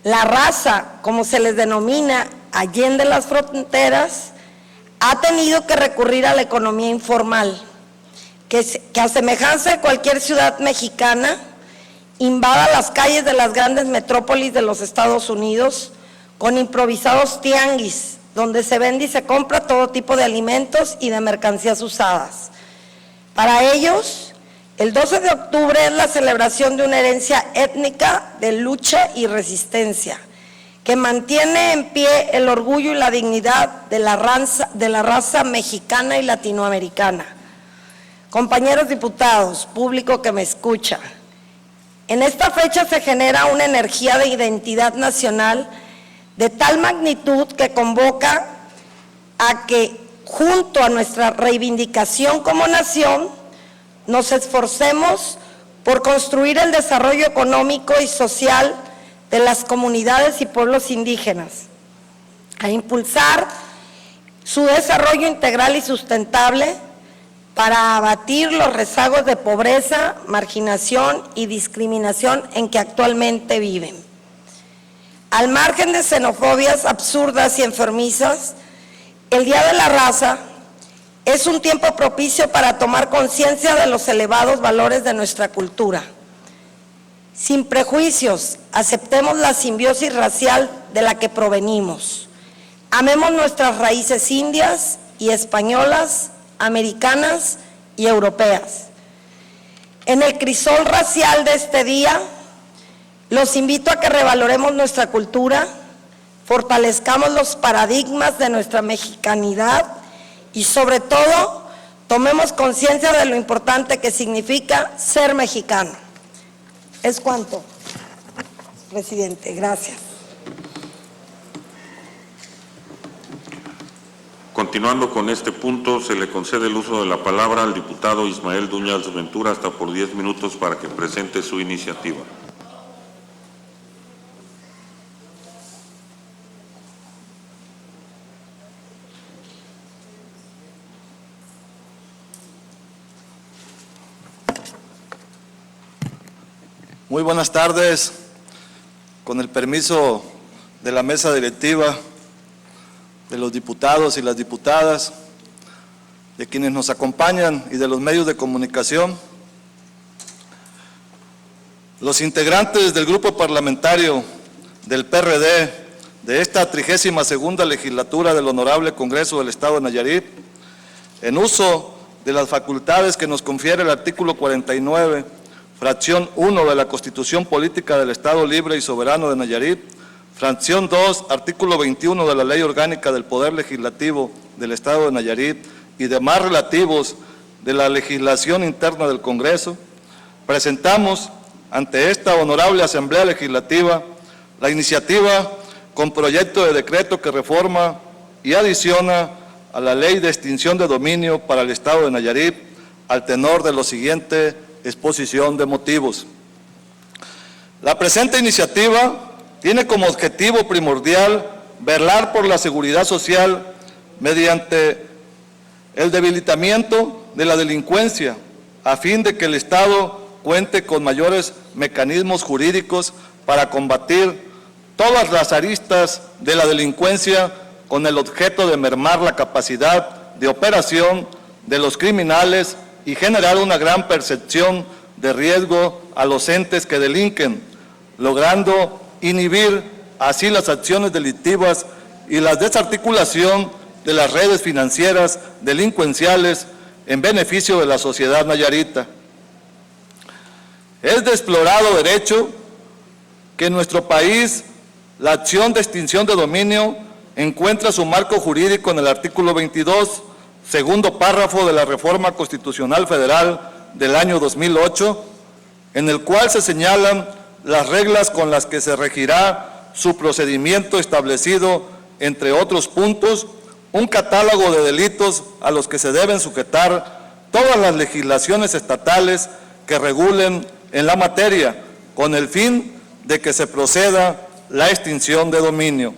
la raza, como se les denomina allende las fronteras, ha tenido que recurrir a la economía informal, que a semejanza de cualquier ciudad mexicana, invada las calles de las grandes metrópolis de los Estados Unidos con improvisados tianguis, donde se vende y se compra todo tipo de alimentos y de mercancías usadas. Para ellos, el 12 de octubre es la celebración de una herencia étnica de lucha y resistencia, que mantiene en pie el orgullo y la dignidad de la raza mexicana y latinoamericana. Compañeros diputados, público que me escucha, en esta fecha se genera una energía de identidad nacional de tal magnitud que convoca a que, junto a nuestra reivindicación como nación, nos esforcemos por construir el desarrollo económico y social de las comunidades y pueblos indígenas, a impulsar su desarrollo integral y sustentable para abatir los rezagos de pobreza, marginación y discriminación en que actualmente viven. Al margen de xenofobias absurdas y enfermizas, el Día de la Raza es un tiempo propicio para tomar conciencia de los elevados valores de nuestra cultura. Sin prejuicios, aceptemos la simbiosis racial de la que provenimos. Amemos nuestras raíces indias y españolas, americanas y europeas. En el crisol racial de este día, los invito a que revaloremos nuestra cultura, fortalezcamos los paradigmas de nuestra mexicanidad y, sobre todo, tomemos conciencia de lo importante que significa ser mexicano. Es cuanto, presidente. Gracias. Continuando con este punto, se le concede el uso de la palabra al diputado Ismael Duñaz Ventura hasta por 10 minutos para que presente su iniciativa. Muy buenas tardes. Con el permiso de la mesa directiva, de los diputados y las diputadas, de quienes nos acompañan y de los medios de comunicación, los integrantes del grupo parlamentario del PRD de esta 32ª legislatura del Honorable Congreso del Estado de Nayarit, en uso de las facultades que nos confiere el artículo 49, fracción 1 de la Constitución Política del Estado Libre y Soberano de Nayarit, fracción 2, artículo 21 de la Ley Orgánica del Poder Legislativo del Estado de Nayarit y demás relativos de la legislación interna del Congreso, presentamos ante esta honorable Asamblea Legislativa la iniciativa con proyecto de decreto que reforma y adiciona a la Ley de Extinción de Dominio para el Estado de Nayarit al tenor de lo siguiente exposición de motivos. La presente iniciativa tiene como objetivo primordial velar por la seguridad social mediante el debilitamiento de la delincuencia, a fin de que el Estado cuente con mayores mecanismos jurídicos para combatir todas las aristas de la delincuencia con el objeto de mermar la capacidad de operación de los criminales y generar una gran percepción de riesgo a los entes que delinquen, logrando inhibir así las acciones delictivas y la desarticulación de las redes financieras delincuenciales en beneficio de la sociedad nayarita. Es de explorado derecho que en nuestro país la acción de extinción de dominio encuentra su marco jurídico en el artículo 22, segundo párrafo de la Reforma Constitucional Federal del año 2008, en el cual se señalan las reglas con las que se regirá su procedimiento establecido, entre otros puntos, un catálogo de delitos a los que se deben sujetar todas las legislaciones estatales que regulen en la materia, con el fin de que se proceda la extinción de dominio.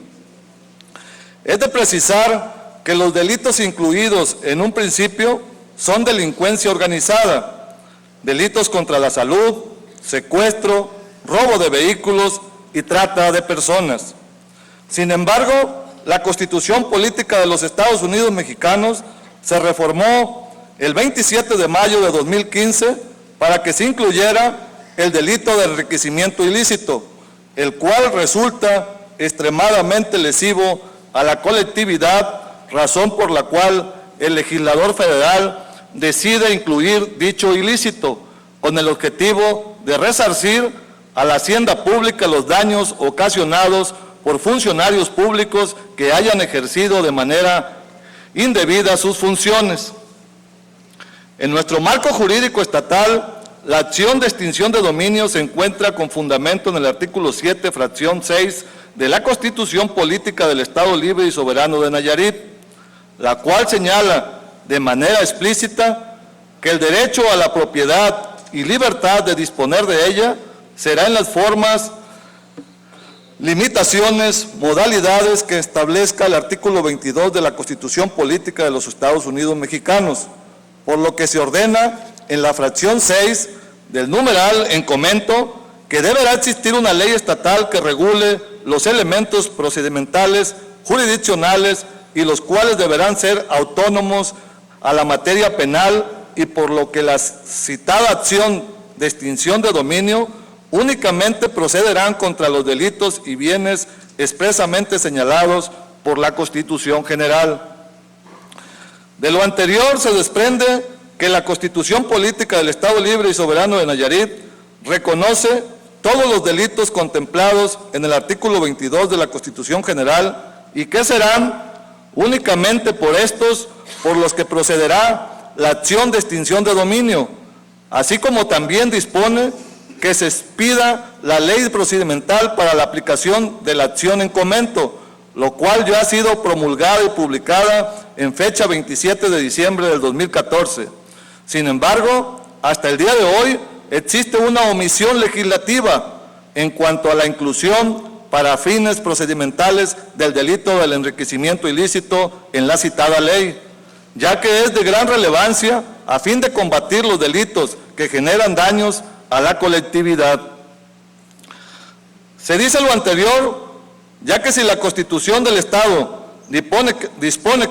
Es de precisar que los delitos incluidos en un principio son delincuencia organizada, delitos contra la salud, secuestro, robo de vehículos y trata de personas. Sin embargo, la Constitución Política de los Estados Unidos Mexicanos se reformó el 27 de mayo de 2015 para que se incluyera el delito de enriquecimiento ilícito, el cual resulta extremadamente lesivo a la colectividad, razón por la cual el legislador federal decide incluir dicho ilícito con el objetivo de resarcir a la hacienda pública los daños ocasionados por funcionarios públicos que hayan ejercido de manera indebida sus funciones. En nuestro marco jurídico estatal, la acción de extinción de dominio se encuentra con fundamento en el artículo 7, fracción 6 de la Constitución Política del Estado Libre y Soberano de Nayarit, la cual señala de manera explícita que el derecho a la propiedad y libertad de disponer de ella será en las formas, limitaciones, modalidades que establezca el artículo 22 de la Constitución Política de los Estados Unidos Mexicanos, por lo que se ordena en la fracción 6 del numeral en comento que deberá existir una ley estatal que regule los elementos procedimentales, jurisdiccionales y los cuales deberán ser autónomos a la materia penal, y por lo que la citada acción de extinción de dominio únicamente procederán contra los delitos y bienes expresamente señalados por la Constitución General. De lo anterior se desprende que la Constitución Política del Estado Libre y Soberano de Nayarit reconoce todos los delitos contemplados en el artículo 22 de la Constitución General y que serán únicamente por estos por los que procederá la acción de extinción de dominio, así como también dispone que se expida la ley procedimental para la aplicación de la acción en comento, lo cual ya ha sido promulgada y publicada en fecha 27 de diciembre del 2014. Sin embargo, hasta el día de hoy existe una omisión legislativa en cuanto a la inclusión para fines procedimentales del delito del enriquecimiento ilícito en la citada ley, ya que es de gran relevancia a fin de combatir los delitos que generan daños a la colectividad. Se dice lo anterior, ya que si la Constitución del Estado dispone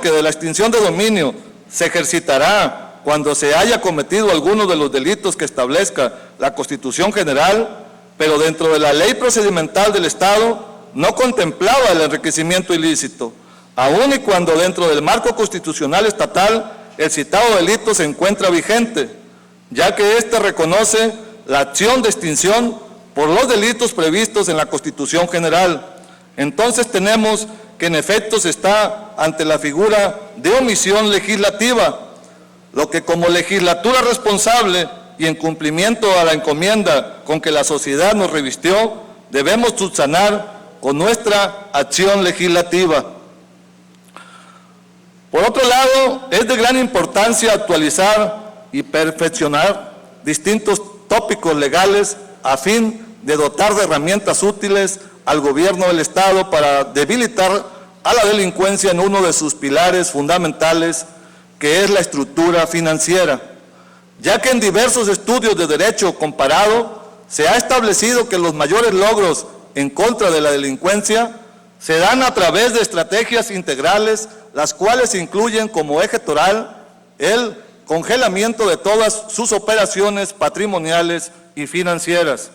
que de la extinción de dominio se ejercitará cuando se haya cometido alguno de los delitos que establezca la Constitución General, pero dentro de la ley procedimental del Estado no contemplaba el enriquecimiento ilícito, aun y cuando dentro del marco constitucional estatal el citado delito se encuentra vigente, ya que éste reconoce la acción de extinción por los delitos previstos en la Constitución General. Entonces tenemos que en efecto se está ante la figura de omisión legislativa, lo que como legislatura responsable y en cumplimiento a la encomienda con que la sociedad nos revistió, debemos subsanar con nuestra acción legislativa. Por otro lado, es de gran importancia actualizar y perfeccionar distintos tópicos legales a fin de dotar de herramientas útiles al gobierno del Estado para debilitar a la delincuencia en uno de sus pilares fundamentales, que es la estructura financiera, ya que en diversos estudios de derecho comparado se ha establecido que los mayores logros en contra de la delincuencia se dan a través de estrategias integrales, las cuales incluyen como eje toral el congelamiento de todas sus operaciones patrimoniales y financieras.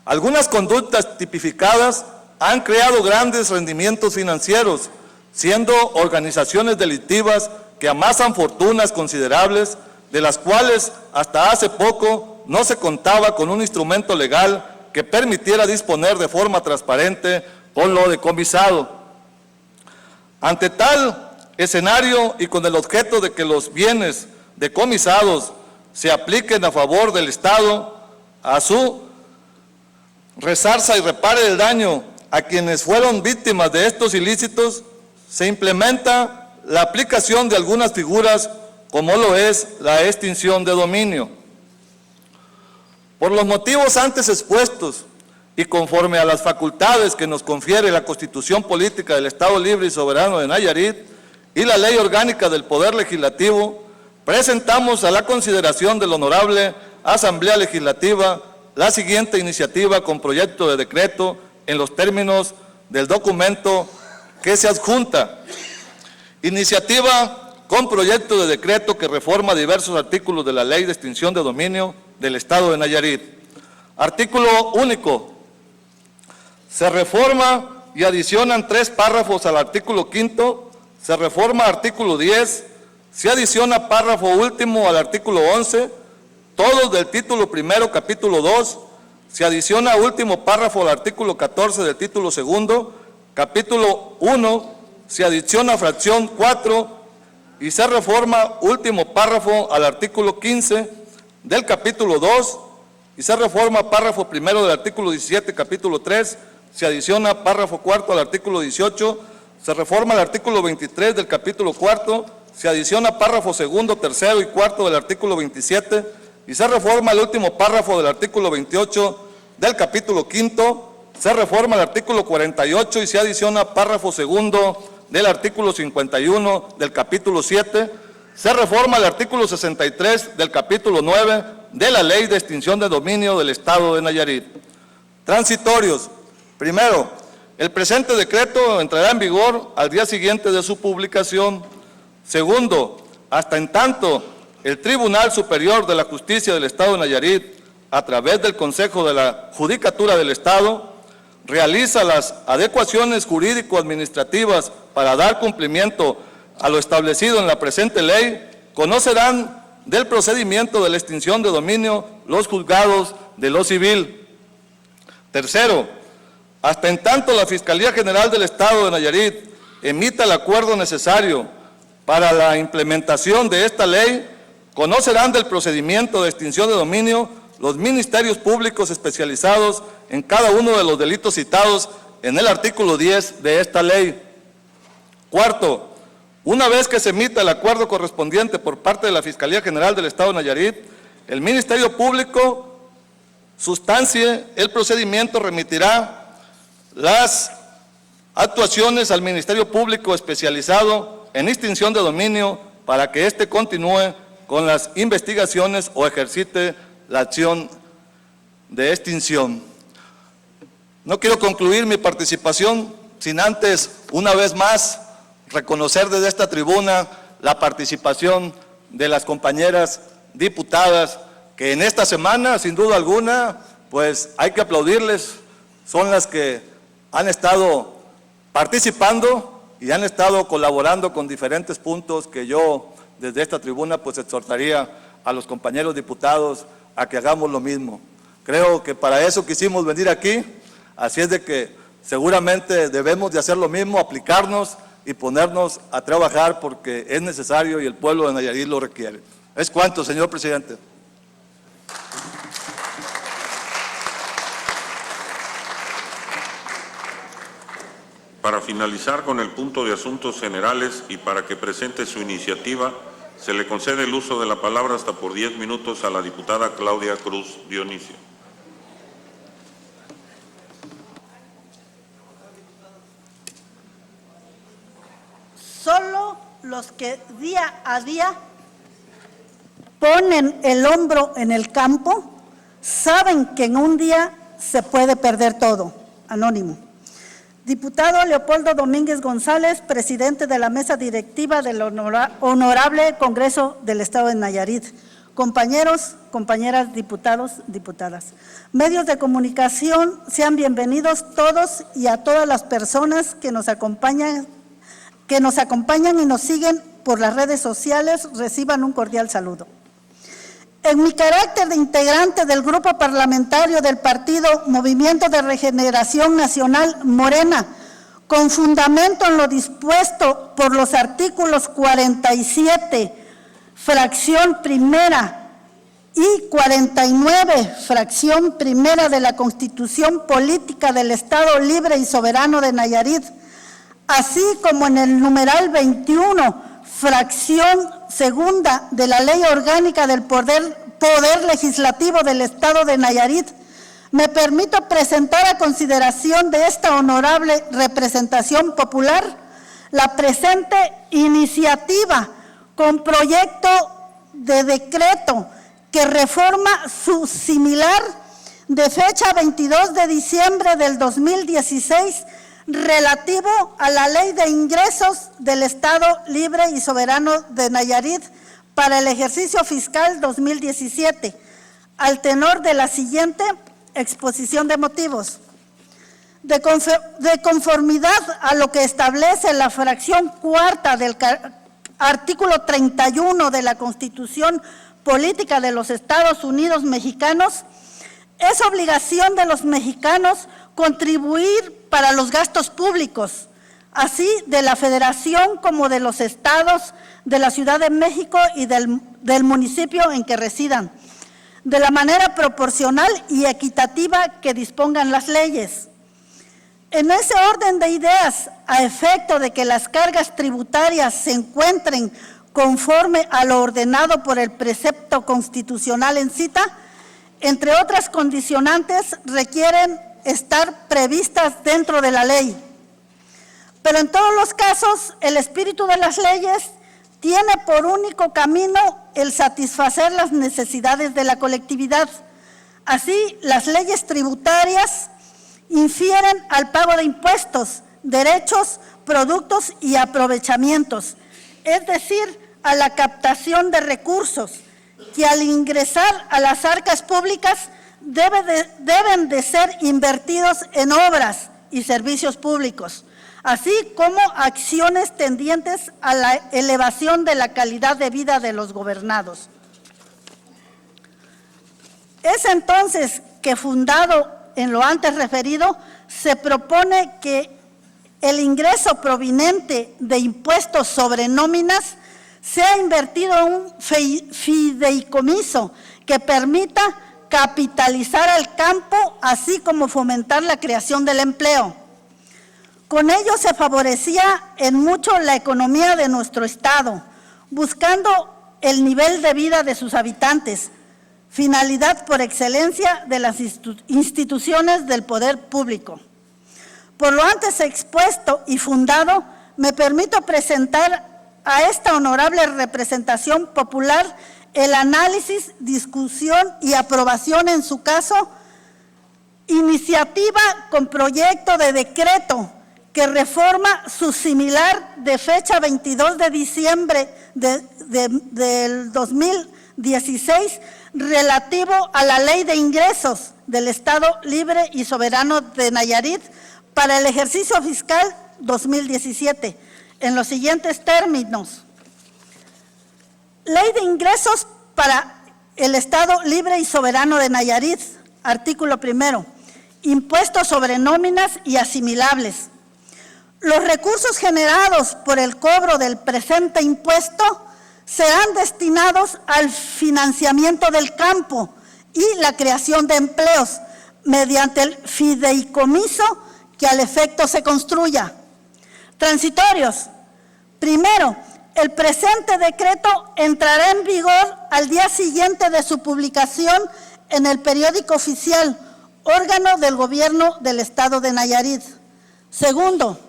Algunas conductas tipificadas han creado grandes rendimientos financieros, siendo organizaciones delictivas que amasan fortunas considerables, de las cuales hasta hace poco no se contaba con un instrumento legal que permitiera disponer de forma transparente con lo decomisado. Ante tal escenario y con el objeto de que los bienes decomisados se apliquen a favor del Estado, a su resarza y repare el daño a quienes fueron víctimas de estos ilícitos, se implementa la aplicación de algunas figuras como lo es la extinción de dominio. Por los motivos antes expuestos, y conforme a las facultades que nos confiere la Constitución Política del Estado Libre y Soberano de Nayarit y la Ley Orgánica del Poder Legislativo, presentamos a la consideración de la Honorable Asamblea Legislativa la siguiente iniciativa con proyecto de decreto en los términos del documento que se adjunta. Iniciativa con proyecto de decreto que reforma diversos artículos de la Ley de Extinción de Dominio del Estado de Nayarit. Artículo único. Se reforma y adicionan 3 párrafos al artículo 5º, se reforma artículo 10, se adiciona párrafo último al artículo 11, todos del título primero, capítulo 2, se adiciona último párrafo al artículo 14 del título segundo, capítulo 1, se adiciona fracción 4 y se reforma último párrafo al artículo 15 del capítulo 2 y se reforma párrafo primero del artículo 17, capítulo 3, se adiciona párrafo cuarto al artículo 18, se reforma el artículo 23 del capítulo 4, se adiciona párrafo segundo, tercero y cuarto del artículo 27 y se reforma el último párrafo del artículo 28 del capítulo 5, se reforma el artículo 48 y se adiciona párrafo segundo del artículo 51 del capítulo 7, se reforma el artículo 63 del capítulo 9 de la Ley de Extinción de Dominio del Estado de Nayarit. Transitorios. Primero, el presente decreto entrará en vigor al día siguiente de su publicación. Segundo, hasta en tanto el Tribunal Superior de la Justicia del Estado de Nayarit, a través del Consejo de la Judicatura del Estado, realiza las adecuaciones jurídico-administrativas para dar cumplimiento a lo establecido en la presente ley, conocerán del procedimiento de la extinción de dominio los juzgados de lo civil. Tercero, hasta en tanto la Fiscalía General del Estado de Nayarit emita el acuerdo necesario para la implementación de esta ley, conocerán del procedimiento de extinción de dominio los ministerios públicos especializados en cada uno de los delitos citados en el artículo 10 de esta ley. Cuarto, una vez que se emita el acuerdo correspondiente por parte de la Fiscalía General del Estado de Nayarit, el Ministerio Público sustancie el procedimiento, remitirá las actuaciones al Ministerio Público especializado en extinción de dominio para que éste continúe con las investigaciones o ejercite la acción de extinción. No quiero concluir mi participación sin antes, una vez más, reconocer desde esta tribuna la participación de las compañeras diputadas que en esta semana, sin duda alguna, pues hay que aplaudirles, son las que han estado participando y han estado colaborando con diferentes puntos que yo desde esta tribuna pues exhortaría a los compañeros diputados a que hagamos lo mismo. Creo que para eso quisimos venir aquí, así es de que seguramente debemos de hacer lo mismo, aplicarnos y ponernos a trabajar porque es necesario y el pueblo de Nayarit lo requiere. Es cuanto, señor presidente. Para finalizar con el punto de asuntos generales y para que presente su iniciativa, se le concede el uso de la palabra hasta por 10 minutos a la diputada Claudia Cruz Dionisio. Solo los que día a día ponen el hombro en el campo saben que en un día se puede perder todo. Anónimo. Diputado Leopoldo Domínguez González, presidente de la mesa directiva del Honorable Congreso del Estado de Nayarit. Compañeros, compañeras, diputados, diputadas. Medios de comunicación, sean bienvenidos todos y a todas las personas que nos acompañan y nos siguen por las redes sociales, reciban un cordial saludo. En mi carácter de integrante del grupo parlamentario del partido Movimiento de Regeneración Nacional Morena, con fundamento en lo dispuesto por los artículos 47, fracción primera, y 49, fracción primera de la Constitución Política del Estado Libre y Soberano de Nayarit, así como en el numeral 21, fracción segunda de la Ley Orgánica del Poder Legislativo del Estado de Nayarit, me permito presentar a consideración de esta honorable representación popular la presente iniciativa con proyecto de decreto que reforma su similar de fecha 22 de diciembre del 2016 relativo a la Ley de Ingresos del Estado Libre y Soberano de Nayarit para el ejercicio fiscal 2017, al tenor de la siguiente exposición de motivos. De conformidad a lo que establece la fracción cuarta del artículo 31 de la Constitución Política de los Estados Unidos Mexicanos, es obligación de los mexicanos contribuir para los gastos públicos, así de la Federación como de los estados, de la Ciudad de México y del municipio en que residan, de la manera proporcional y equitativa que dispongan las leyes. En ese orden de ideas, a efecto de que las cargas tributarias se encuentren conforme a lo ordenado por el precepto constitucional en cita, entre otras condicionantes, requieren estar previstas dentro de la ley. Pero en todos los casos, el espíritu de las leyes tiene por único camino el satisfacer las necesidades de la colectividad. Así, las leyes tributarias infieren al pago de impuestos, derechos, productos y aprovechamientos, es decir, a la captación de recursos, que al ingresar a las arcas públicas deben de ser invertidos en obras y servicios públicos, así como acciones tendientes a la elevación de la calidad de vida de los gobernados. Es entonces que, fundado en lo antes referido, se propone que el ingreso proveniente de impuestos sobre nóminas sea invertido en un fideicomiso que permita capitalizar al campo, así como fomentar la creación del empleo. Con ello se favorecía en mucho la economía de nuestro Estado, buscando el nivel de vida de sus habitantes, finalidad por excelencia de las instituciones del poder público. Por lo antes expuesto y fundado, me permito presentar a esta honorable representación popular el análisis, discusión y aprobación en su caso, iniciativa con proyecto de decreto que reforma su similar de fecha 22 de diciembre del 2016 relativo a la Ley de Ingresos del Estado Libre y Soberano de Nayarit para el ejercicio fiscal 2017, en los siguientes términos. Ley de Ingresos para el Estado Libre y Soberano de Nayarit, artículo 1, impuestos sobre nóminas y asimilables. Los recursos generados por el cobro del presente impuesto serán destinados al financiamiento del campo y la creación de empleos mediante el fideicomiso que al efecto se construya. Transitorios. Primero, el presente decreto entrará en vigor al día siguiente de su publicación en el periódico oficial, órgano del Gobierno del Estado de Nayarit. Segundo,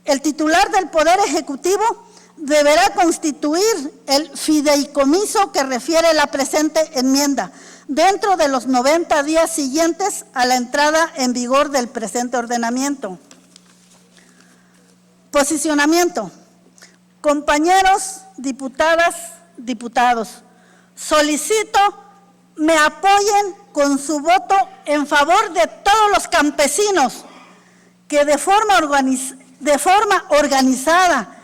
el titular del Poder Ejecutivo deberá constituir el fideicomiso que refiere la presente enmienda dentro de los 90 días siguientes a la entrada en vigor del presente ordenamiento. Posicionamiento. Compañeros, diputadas, diputados, solicito me apoyen con su voto en favor de todos los campesinos que de forma organizada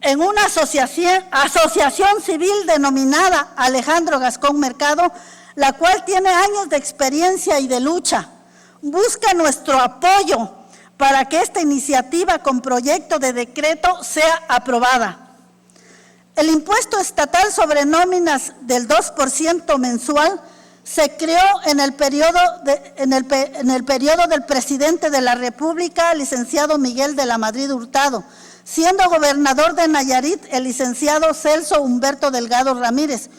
en una asociación civil denominada Alejandro Gascón Mercado, la cual tiene años de experiencia y de lucha, busca nuestro apoyo para que esta iniciativa con proyecto de decreto sea aprobada. El impuesto estatal sobre nóminas del 2% mensual se creó en el periodo del presidente de la República, licenciado Miguel de la Madrid Hurtado, siendo gobernador de Nayarit el licenciado Celso Humberto Delgado Ramírez,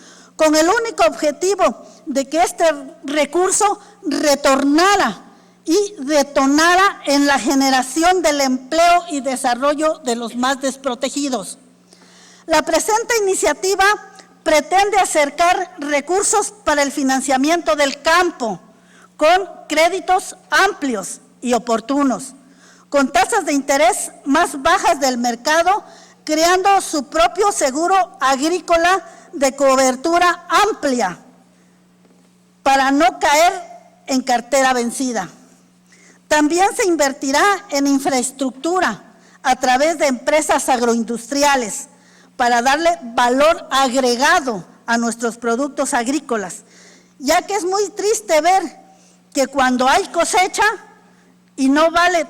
con el único objetivo de que este recurso retornara y detonara en la generación del empleo y desarrollo de los más desprotegidos. La presente iniciativa pretende acercar recursos para el financiamiento del campo con créditos amplios y oportunos, con tasas de interés más bajas del mercado, creando su propio seguro agrícola de cobertura amplia para no caer en cartera vencida. También se invertirá en infraestructura a través de empresas agroindustriales para darle valor agregado a nuestros productos agrícolas, ya que es muy triste ver que cuando hay cosecha y no vale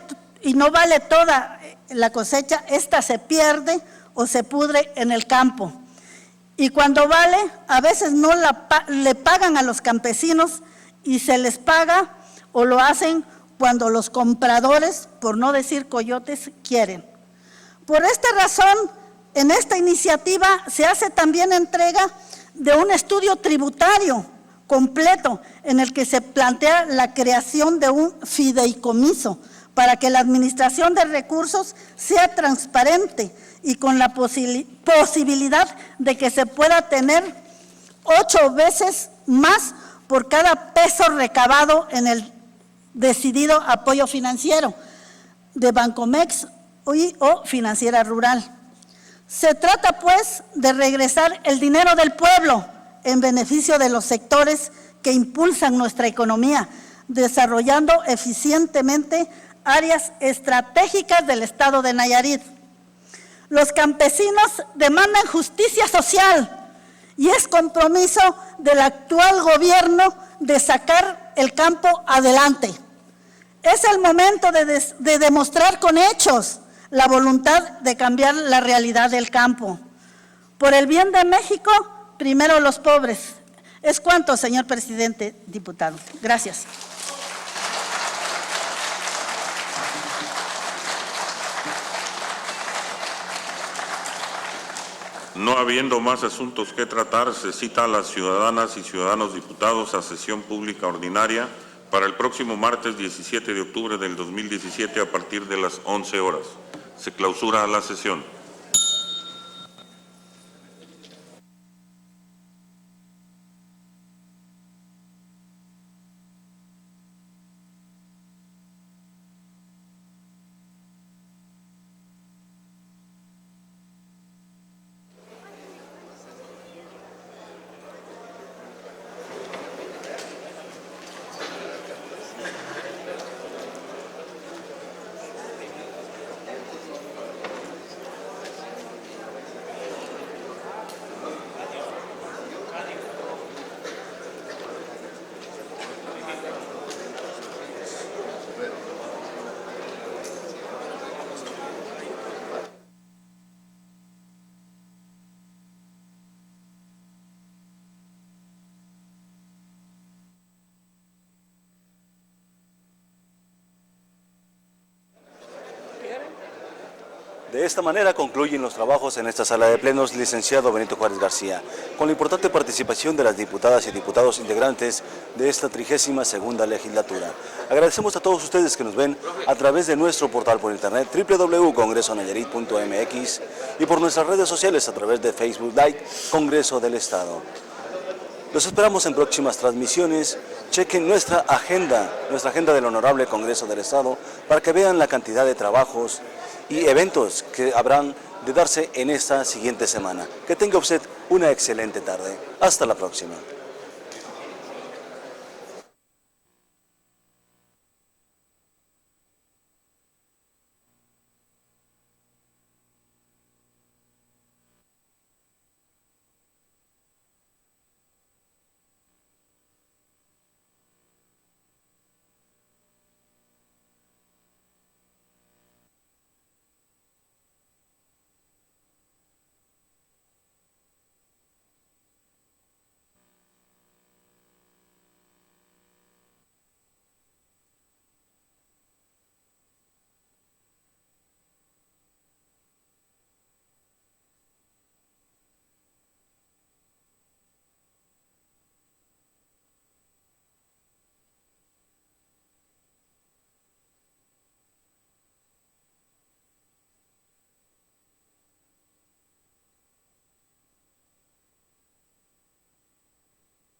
toda la cosecha, esta se pierde o se pudre en el campo. Y cuando vale, a veces no le pagan a los campesinos y se les paga o lo hacen cuando los compradores, por no decir coyotes, quieren. Por esta razón, en esta iniciativa se hace también entrega de un estudio tributario completo en el que se plantea la creación de un fideicomiso para que la administración de recursos sea transparente y con la posibilidad de que se pueda tener 8 veces más por cada peso recabado en el decidido apoyo financiero de Bancomext o Financiera Rural. Se trata, pues, de regresar el dinero del pueblo en beneficio de los sectores que impulsan nuestra economía, desarrollando eficientemente áreas estratégicas del estado de Nayarit. Los campesinos demandan justicia social y es compromiso del actual gobierno de sacar el campo adelante. Es el momento de demostrar con hechos la voluntad de cambiar la realidad del campo. Por el bien de México, primero los pobres. Es cuanto, señor presidente, diputado. Gracias. No habiendo más asuntos que tratar, se cita a las ciudadanas y ciudadanos diputados a sesión pública ordinaria para el próximo martes 17 de octubre del 2017 a partir de las 11 horas. Se clausura la sesión. De esta manera concluyen los trabajos en esta sala de plenos, licenciado Benito Juárez García, con la importante participación de las diputadas y diputados integrantes de esta 32ª legislatura. Agradecemos a todos ustedes que nos ven a través de nuestro portal por internet www.congresonayarit.mx y por nuestras redes sociales a través de Facebook Live Congreso del Estado. Los esperamos en próximas transmisiones. Chequen nuestra agenda del Honorable Congreso del Estado para que vean la cantidad de trabajos y eventos que habrán de darse en esta siguiente semana. Que tenga usted una excelente tarde. Hasta la próxima.